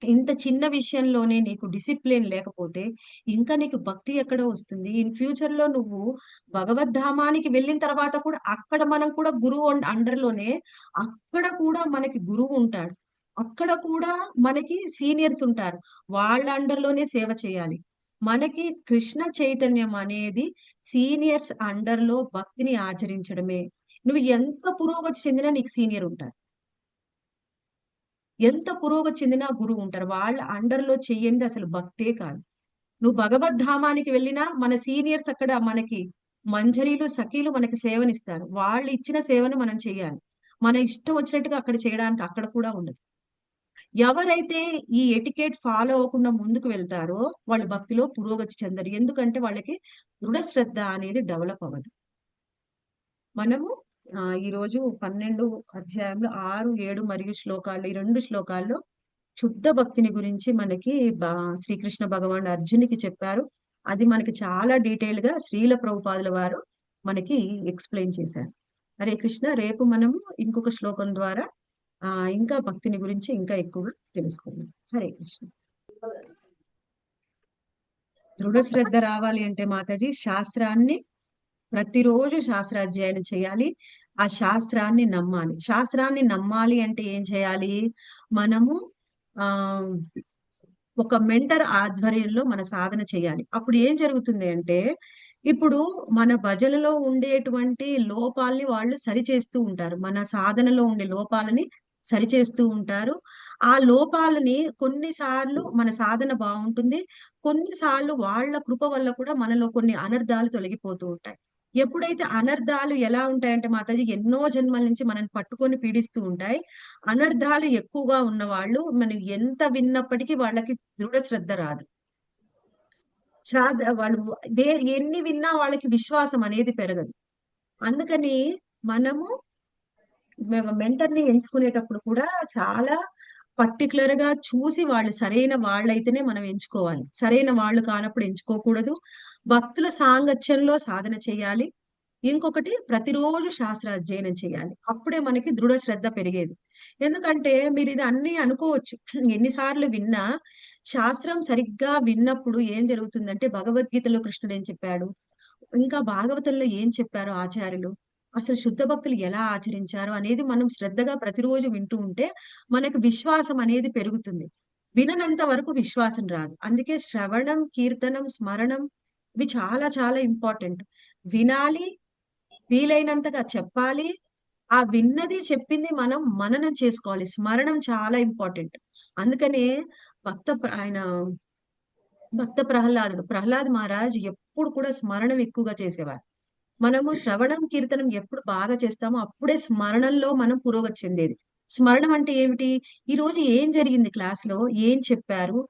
ఇంత చిన్న విషయంలోనే నీకు డిసిప్లిన్ లేకపోతే ఇంకా నీకు భక్తి ఎక్కడ వస్తుంది? ఇన్ ఫ్యూచర్ లో నువ్వు భగవద్ధామానికి వెళ్ళిన తర్వాత కూడా అక్కడ మనం కూడా గురువు అండర్ లోనే అక్కడ కూడా మనకి గురువు ఉంటాడు. అక్కడ కూడా మనకి సీనియర్స్ ఉంటారు. వాళ్ళ అండర్ లోనే సేవ చేయాలి. మనకి కృష్ణ చైతన్యం అనేది సీనియర్స్ అండర్ లో భక్తిని ఆచరించడమే. నువ్వు ఎంత పురోగతి చెందినా నీకు సీనియర్ ఉంటారు. ఎంత పురోగతి చెందినా గురువు ఉంటారు. వాళ్ళ అండర్ లో చెయ్యంది అసలు భక్తే కాదు. నువ్వు భగవద్ధామానికి వెళ్ళినా మన సీనియర్స్ అక్కడ మనకి మంజరీలు సఖీలు మనకి సేవనిస్తారు. వాళ్ళు ఇచ్చిన సేవను మనం చేయాలి. మన ఇష్టం వచ్చినట్టుగా అక్కడ చేయడానికి అక్కడ కూడా ఉండదు. ఎవరైతే ఈ ఎటికేట్ ఫాలో అవ్వకుండా ముందుకు వెళ్తారో వాళ్ళు భక్తిలో పురోగతి చెందరు. ఎందుకంటే వాళ్ళకి దృఢ శ్రద్ధ అనేది డెవలప్ అవ్వదు. మనము ఈ రోజు 12 అధ్యాయంలో 6, 7 మరియు శ్లోకాలు ఈ 2 శ్లోకాల్లో శుద్ధ భక్తిని గురించి మనకి శ్రీకృష్ణ భగవానుడు అర్జునికి చెప్పారు. అది మనకి చాలా డీటెయిల్ గా శ్రీల ప్రభుపాదుల వారు మనకి ఎక్స్ప్లెయిన్ చేశారు. హరే కృష్ణ. రేపు మనము ఇంకొక శ్లోకం ద్వారా ఇంకా భక్తిని గురించి ఇంకా ఎక్కువగా తెలుసుకుందాం. హరే కృష్ణ. దృఢ శ్రద్ధ రావాలి అంటే మాతాజీ శాస్త్రాన్ని ప్రతిరోజు శాస్త్రాధ్యయనం చేయాలి. ఆ శాస్త్రాన్ని నమ్మాలి. శాస్త్రాన్ని నమ్మాలి అంటే ఏం చేయాలి? మనము ఆ ఒక మెంటర్ ఆధ్వర్యంలో మన సాధన చేయాలి. అప్పుడు ఏం జరుగుతుంది అంటే ఇప్పుడు మన భజనలో ఉండేటువంటి లోపాలని వాళ్ళు సరిచేస్తూ ఉంటారు. మన సాధనలో ఉండే లోపాలని సరిచేస్తూ ఉంటారు. ఆ లోపాలని కొన్నిసార్లు మన సాధన బాగుంటుంది. కొన్నిసార్లు వాళ్ళ కృప వల్ల కూడా మనలో కొన్ని అనర్థాలు తొలగిపోతూ ఉంటాయి. ఎప్పుడైతే అనర్థాలు ఎలా ఉంటాయంటే మాతాజీ ఎన్నో జన్మల నుంచి మనల్ని పట్టుకొని పీడిస్తూ ఉంటాయి. అనర్థాలు ఎక్కువగా ఉన్న వాళ్ళు మనం ఎంత విన్నప్పటికీ వాళ్ళకి దృఢ శ్రద్ధ రాదు. వాళ్ళు ఎన్ని విన్నా వాళ్ళకి విశ్వాసం అనేది పెరగదు. అందుకని మనము మెంటర్ ని ఎంచుకునేటప్పుడు కూడా చాలా పర్టికులర్ గా చూసి వాళ్ళు సరైన వాళ్ళైతేనే మనం ఎంచుకోవాలి. సరైన వాళ్ళు కానప్పుడు ఎంచుకోకూడదు. భక్తుల సాంగత్యంలో సాధన చేయాలి. ఇంకొకటి ప్రతిరోజు శాస్త్ర అధ్యయనం చేయాలి. అప్పుడే మనకి దృఢ శ్రద్ధ పెరిగేది. ఎందుకంటే మీరు ఇది అన్ని అనుకోవచ్చు. ఎన్నిసార్లు విన్నా శాస్త్రం సరిగ్గా విన్నప్పుడు ఏం జరుగుతుందంటే భగవద్గీతలో కృష్ణుడు ఏం చెప్పాడు, ఇంకా భాగవతంలో ఏం చెప్పారు ఆచార్యులు, అసలు శుద్ధ భక్తులు ఎలా ఆచరించారు అనేది మనం శ్రద్ధగా ప్రతిరోజు వింటూ ఉంటే మనకు విశ్వాసం అనేది పెరుగుతుంది. విననంత వరకు విశ్వాసం రాదు. అందుకే శ్రవణం, కీర్తనం, స్మరణం ఇవి చాలా చాలా ఇంపార్టెంట్. వినాలి, వీలైనంతగా చెప్పాలి. ఆ విన్నది చెప్పింది మనం మననం చేసుకోవాలి. స్మరణం చాలా ఇంపార్టెంట్. అందుకనే ఆయన భక్త ప్రహ్లాద్ మహారాజ్ ఎప్పుడు కూడా స్మరణం ఎక్కువగా చేసేవారు. మనము శ్రవణం కీర్తనం ఎప్పుడు బాగా చేస్తామో అప్పుడే స్మరణంలో మనం పురోగతి చెందేది. స్మరణం అంటే ఏమిటి? ఈ రోజు ఏం జరిగింది క్లాస్ లో, ఏం చెప్పారు,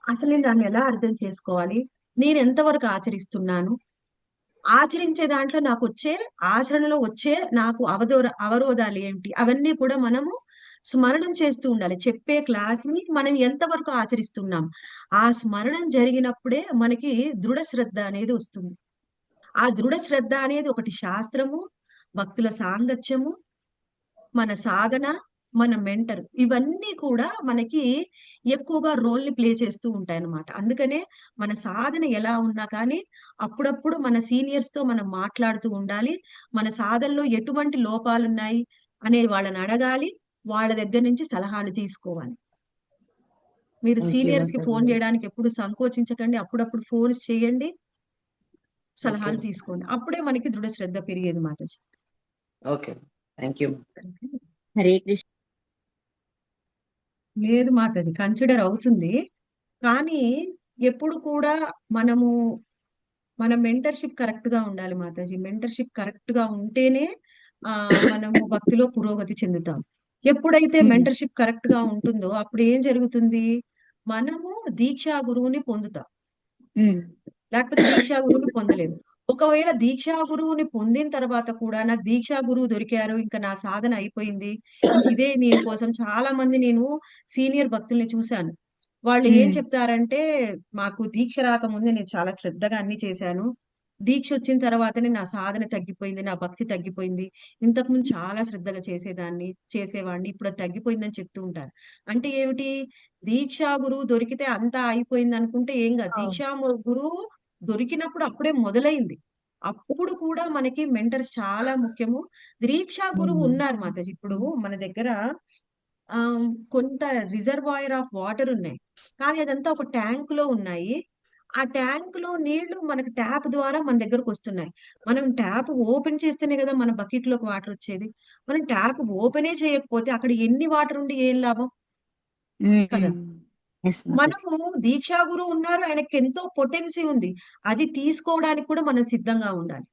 అసలు నేను దాన్ని ఎలా అర్థం చేసుకోవాలి, నేను ఎంతవరకు ఆచరిస్తున్నాను, ఆచరించే దాంట్లో నాకు వచ్చే ఆచరణలో వచ్చే నాకు అవరోధాలు ఏంటి, అవన్నీ కూడా మనము స్మరణం చేస్తూ ఉండాలి. చెప్పే క్లాస్ ని మనం ఎంతవరకు ఆచరిస్తున్నాం, ఆ స్మరణం జరిగినప్పుడే మనకి దృఢ శ్రద్ధ అనేది వస్తుంది. ఆ దృఢ శ్రద్ధ అనేది ఒకటి శాస్త్రము, భక్తుల సాంగత్యము, మన సాధన, మన మెంటర్, ఇవన్నీ కూడా మనకి ఎక్కువగా రోల్ ని ప్లే చేస్తూ ఉంటాయి అన్నమాట. అందుకనే మన సాధన ఎలా ఉన్నా కానీ అప్పుడప్పుడు మన సీనియర్స్ తో మనం మాట్లాడుతూ ఉండాలి. మన సాధనలో ఎటువంటి లోపాలున్నాయి అనేది వాళ్ళని అడగాలి. వాళ్ళ దగ్గర నుంచి సలహాలు తీసుకోవాలి. మీరు థ్యాంక్ యూ సీనియర్స్ కి మాతాజీ. ఫోన్ చేయడానికి ఎప్పుడు సంకోచించకండి. అప్పుడప్పుడు ఫోన్స్ చేయండి, ఓకే సలహాలు తీసుకోండి. అప్పుడే మనకి దృఢ శ్రద్ధ పెరిగేది Mataji. Okay thank you. Hare Krishna. లేదు మాతాజీ, కన్సిడర్ అవుతుంది. కానీ ఎప్పుడు కూడా మనము మన మెంటర్షిప్ కరెక్ట్ గా ఉండాలి మాతాజీ. మెంటర్షిప్ కరెక్ట్ గా ఉంటేనే మనము భక్తిలో పురోగతి చెందుతాం. ఎప్పుడైతే మెంటర్షిప్ కరెక్ట్ గా ఉంటుందో అప్పుడు ఏం జరుగుతుంది? మనము దీక్షా గురువుని పొందుతాం, లేకపోతే దీక్షా గురువుని పొందలేదు. ఒకవేళ దీక్షా గురువుని పొందిన తర్వాత కూడా నాకు దీక్షా గురువు దొరికారు, ఇంకా నా సాధన అయిపోయింది, ఇంక ఇదే నేను కోసం చాలా మంది నేను సీనియర్ భక్తుల్ని చూశాను. వాళ్ళు ఏం చెప్తారంటే, మాకు దీక్ష రాకముందే నేను చాలా శ్రద్ధగా అన్ని చేశాను. దీక్ష వచ్చిన తర్వాతనే నా సాధన తగ్గిపోయింది, నా భక్తి తగ్గిపోయింది. ఇంతకుముందు చాలా శ్రద్ధగా చేసేవాడిని. ఇప్పుడు అది తగ్గిపోయిందని చెప్తూ ఉంటారు. అంటే ఏమిటి? దీక్షా గురువు దొరికితే అంతా అయిపోయింది అనుకుంటే ఏం కాదు. గురువు దొరికినప్పుడు అప్పుడే మొదలైంది. అప్పుడు కూడా మనకి మెంటర్స్ చాలా ముఖ్యము. దీక్షా గురువు ఉన్నారు మాతాజీ. ఇప్పుడు మన దగ్గర కొంత రిజర్వాయర్ ఆఫ్ వాటర్ ఉన్నాయి. కానీ అదంతా ఒక ట్యాంక్ లో ఉన్నాయి. ఆ ట్యాంక్ లో నీళ్లు మనకి ట్యాప్ ద్వారా మన దగ్గరకు వస్తున్నాయి. మనం ట్యాప్ ఓపెన్ చేస్తేనే కదా మన బకెట్ లోకి వాటర్ వచ్చేది. మనం ట్యాప్ ఓపెనే చేయకపోతే అక్కడ ఎన్ని వాటర్ ఉండి ఏం లాభం కదా? ఎస్ మాతాజీ. మనము దీక్షా గురువు ఉన్నారు, ఆయనకి ఎంతో పొటెన్సీ ఉంది. అది తీసుకోవడానికి కూడా మనం సిద్ధంగా ఉండాలి.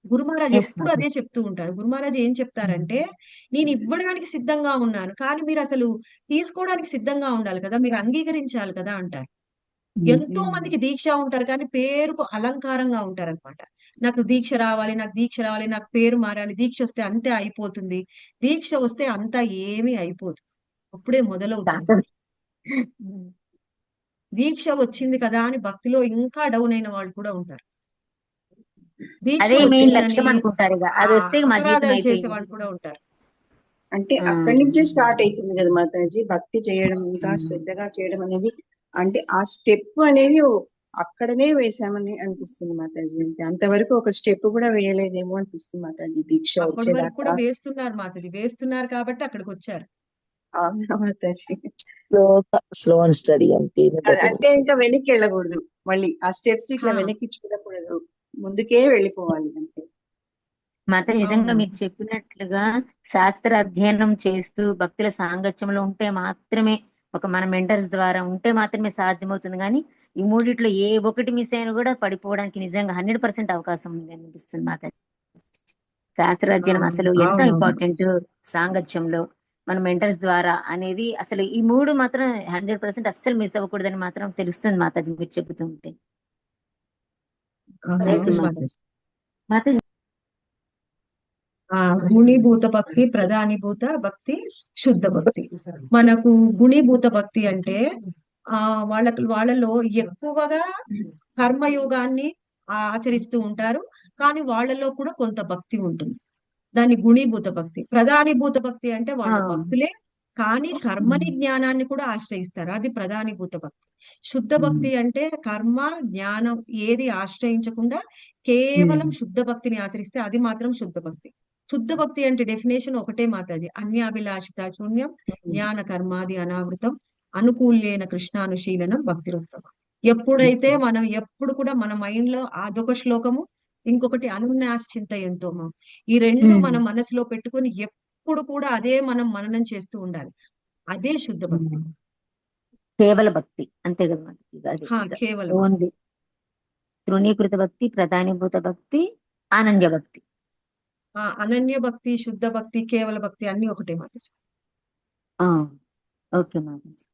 గురు మహారాజ్ ఎస్ ఎప్పుడు మాతాజీ. అదే చెప్తూ ఉంటారు. గురు మహారాజ్ ఏం చెప్తారంటే, నేను ఇవ్వడానికి సిద్ధంగా ఉన్నాను, కానీ మీరు అసలు తీసుకోవడానికి సిద్ధంగా ఉండాలి కదా, మీరు అంగీకరించాలి కదా అంటారు. ఎంతో మందికి దీక్ష ఉంటారు కానీ పేరుకు అలంకారంగా ఉంటారన్నమాట. నాకు దీక్ష రావాలి, నాకు దీక్ష రావాలి, నాకు పేరు మారాలి, దీక్ష వస్తే అంతే అయిపోతుంది. దీక్ష వస్తే అంతా ఏమీ అయిపోదు, అప్పుడే మొదలవుతుంది. దీక్ష వచ్చింది కదా అని భక్తిలో ఇంకా డౌన్ అయిన వాళ్ళు కూడా ఉంటారు. దీక్ష అదే మెయిన్ వచ్చిందని లక్ష్యం అనుకుంటారు. ఇక అది వస్తే మా జీవితం అపరాధాలు చేసే అయిపోయింది. వాళ్ళు కూడా ఉంటారు. అంటే అక్కడి నుంచే స్టార్ట్ అవుతుంది కదా మాతాజీ, భక్తి చేయడం ఇంకా శ్రద్ధగా చేయడం అనేది. అంటే ఆ స్టెప్ అనేది అక్కడనే వేసామని అనిపిస్తుంది మాతాజీ. అంటే అంతవరకు ఒక స్టెప్ కూడా వేయలేదేమో అనిపిస్తుంది మాతాజీ దీక్ష అప్పటి వరకు కూడా వచ్చేదాకా. వేస్తున్నారు మాతాజీ, వేస్తున్నారు కాబట్టి అక్కడికి వచ్చారు. అవునా మాతాజీ? స్లో అండ్ స్టడీ అంటే అంటే ఇంకా వెనక్కి వెళ్ళకూడదు, మళ్ళీ ఆ స్టెప్స్ ఇట్లా ఆ. వెనక్కి చూడకూడదు, ముందుకే వెళ్ళిపోవాలి అంతే. మాత్రం నిజంగా అవును. మీరు చెప్పినట్లుగా శాస్త్ర అధ్యయనం చేస్తూ భక్తుల సాంగత్యంలో ఉంటే మాత్రమే, ఒక మన మెంటర్స్ ద్వారా ఉంటే మాత్రమే సాధ్యమవుతుంది. కానీ ఈ మూడిట్లో ఏ ఒకటి మిస్ అయినా కూడా పడిపోవడానికి నిజంగా 100% అవకాశం ఉంది అనిపిస్తుంది మాత్రం. శాస్త్ర అధ్యయనం అసలు ఎంత అవునవును. ఇంపార్టెంట్ సాంగత్యంలో మన మెంటర్స్ ద్వారా అనేది, అసలు ఈ మూడు మాత్రం 100% అస్సలు మిస్ అవ్వకూడదని మాత్రం తెలుస్తుంది మాతాజీ మీరు చెబుతుంటే. అవును ఓకే మాతాజీ. మాతాజీ. గుణీభూత భక్తి, ప్రధానిభూత భక్తి, శుద్ధ భక్తి. మనకు గుణీభూత భక్తి అంటే వాళ్ళలో ఎక్కువగా కర్మయోగాన్ని ఆచరిస్తూ ఉంటారు, కానీ వాళ్ళలో కూడా కొంత భక్తి ఉంటుంది. దాన్ని గుణీభూత భక్తి. ప్రధానిభూత భక్తి అంటే వాళ్ళు భక్తులే కానీ కర్మని జ్ఞానాన్ని కూడా ఆశ్రయిస్తారు, అది ప్రధానిభూత భక్తి. శుద్ధ భక్తి అంటే కర్మ జ్ఞానం ఏది ఆశ్రయించకుండా కేవలం శుద్ధ భక్తిని ఆచరిస్తే అది మాత్రం శుద్ధ భక్తి. శుద్ధ భక్తి అంటే డెఫినేషన్ ఒకటే మాతాజీ, అన్యాభిలాషిత శూన్యం జ్ఞాన కర్మాది అనావృతం అనుకూల్యేన కృష్ణానుశీలనం భక్తి రూపం. ఎప్పుడైతే మనం ఎప్పుడు కూడా మన మైండ్ లో అదొక శ్లోకము, ఇంకొకటి అనున్యాశ్చింతయంతో ఈ రెండు మన మనసులో పెట్టుకొని ఎప్పుడు కూడా అదే మనం మననం చేస్తూ ఉండాలి. అదే శుద్ధ భక్తి. కేవల భక్తి అంతే కదా మాతాజీ. అది కేవలం ఓన్లీ తృణీకృత భక్తి, ప్రధానీభూత భక్తి, అనన్య భక్తి. అనన్య భక్తి, శుద్ధ భక్తి, కేవల భక్తి అన్ని ఒకటే మాతాజీ. ఓకే మాతాజీ.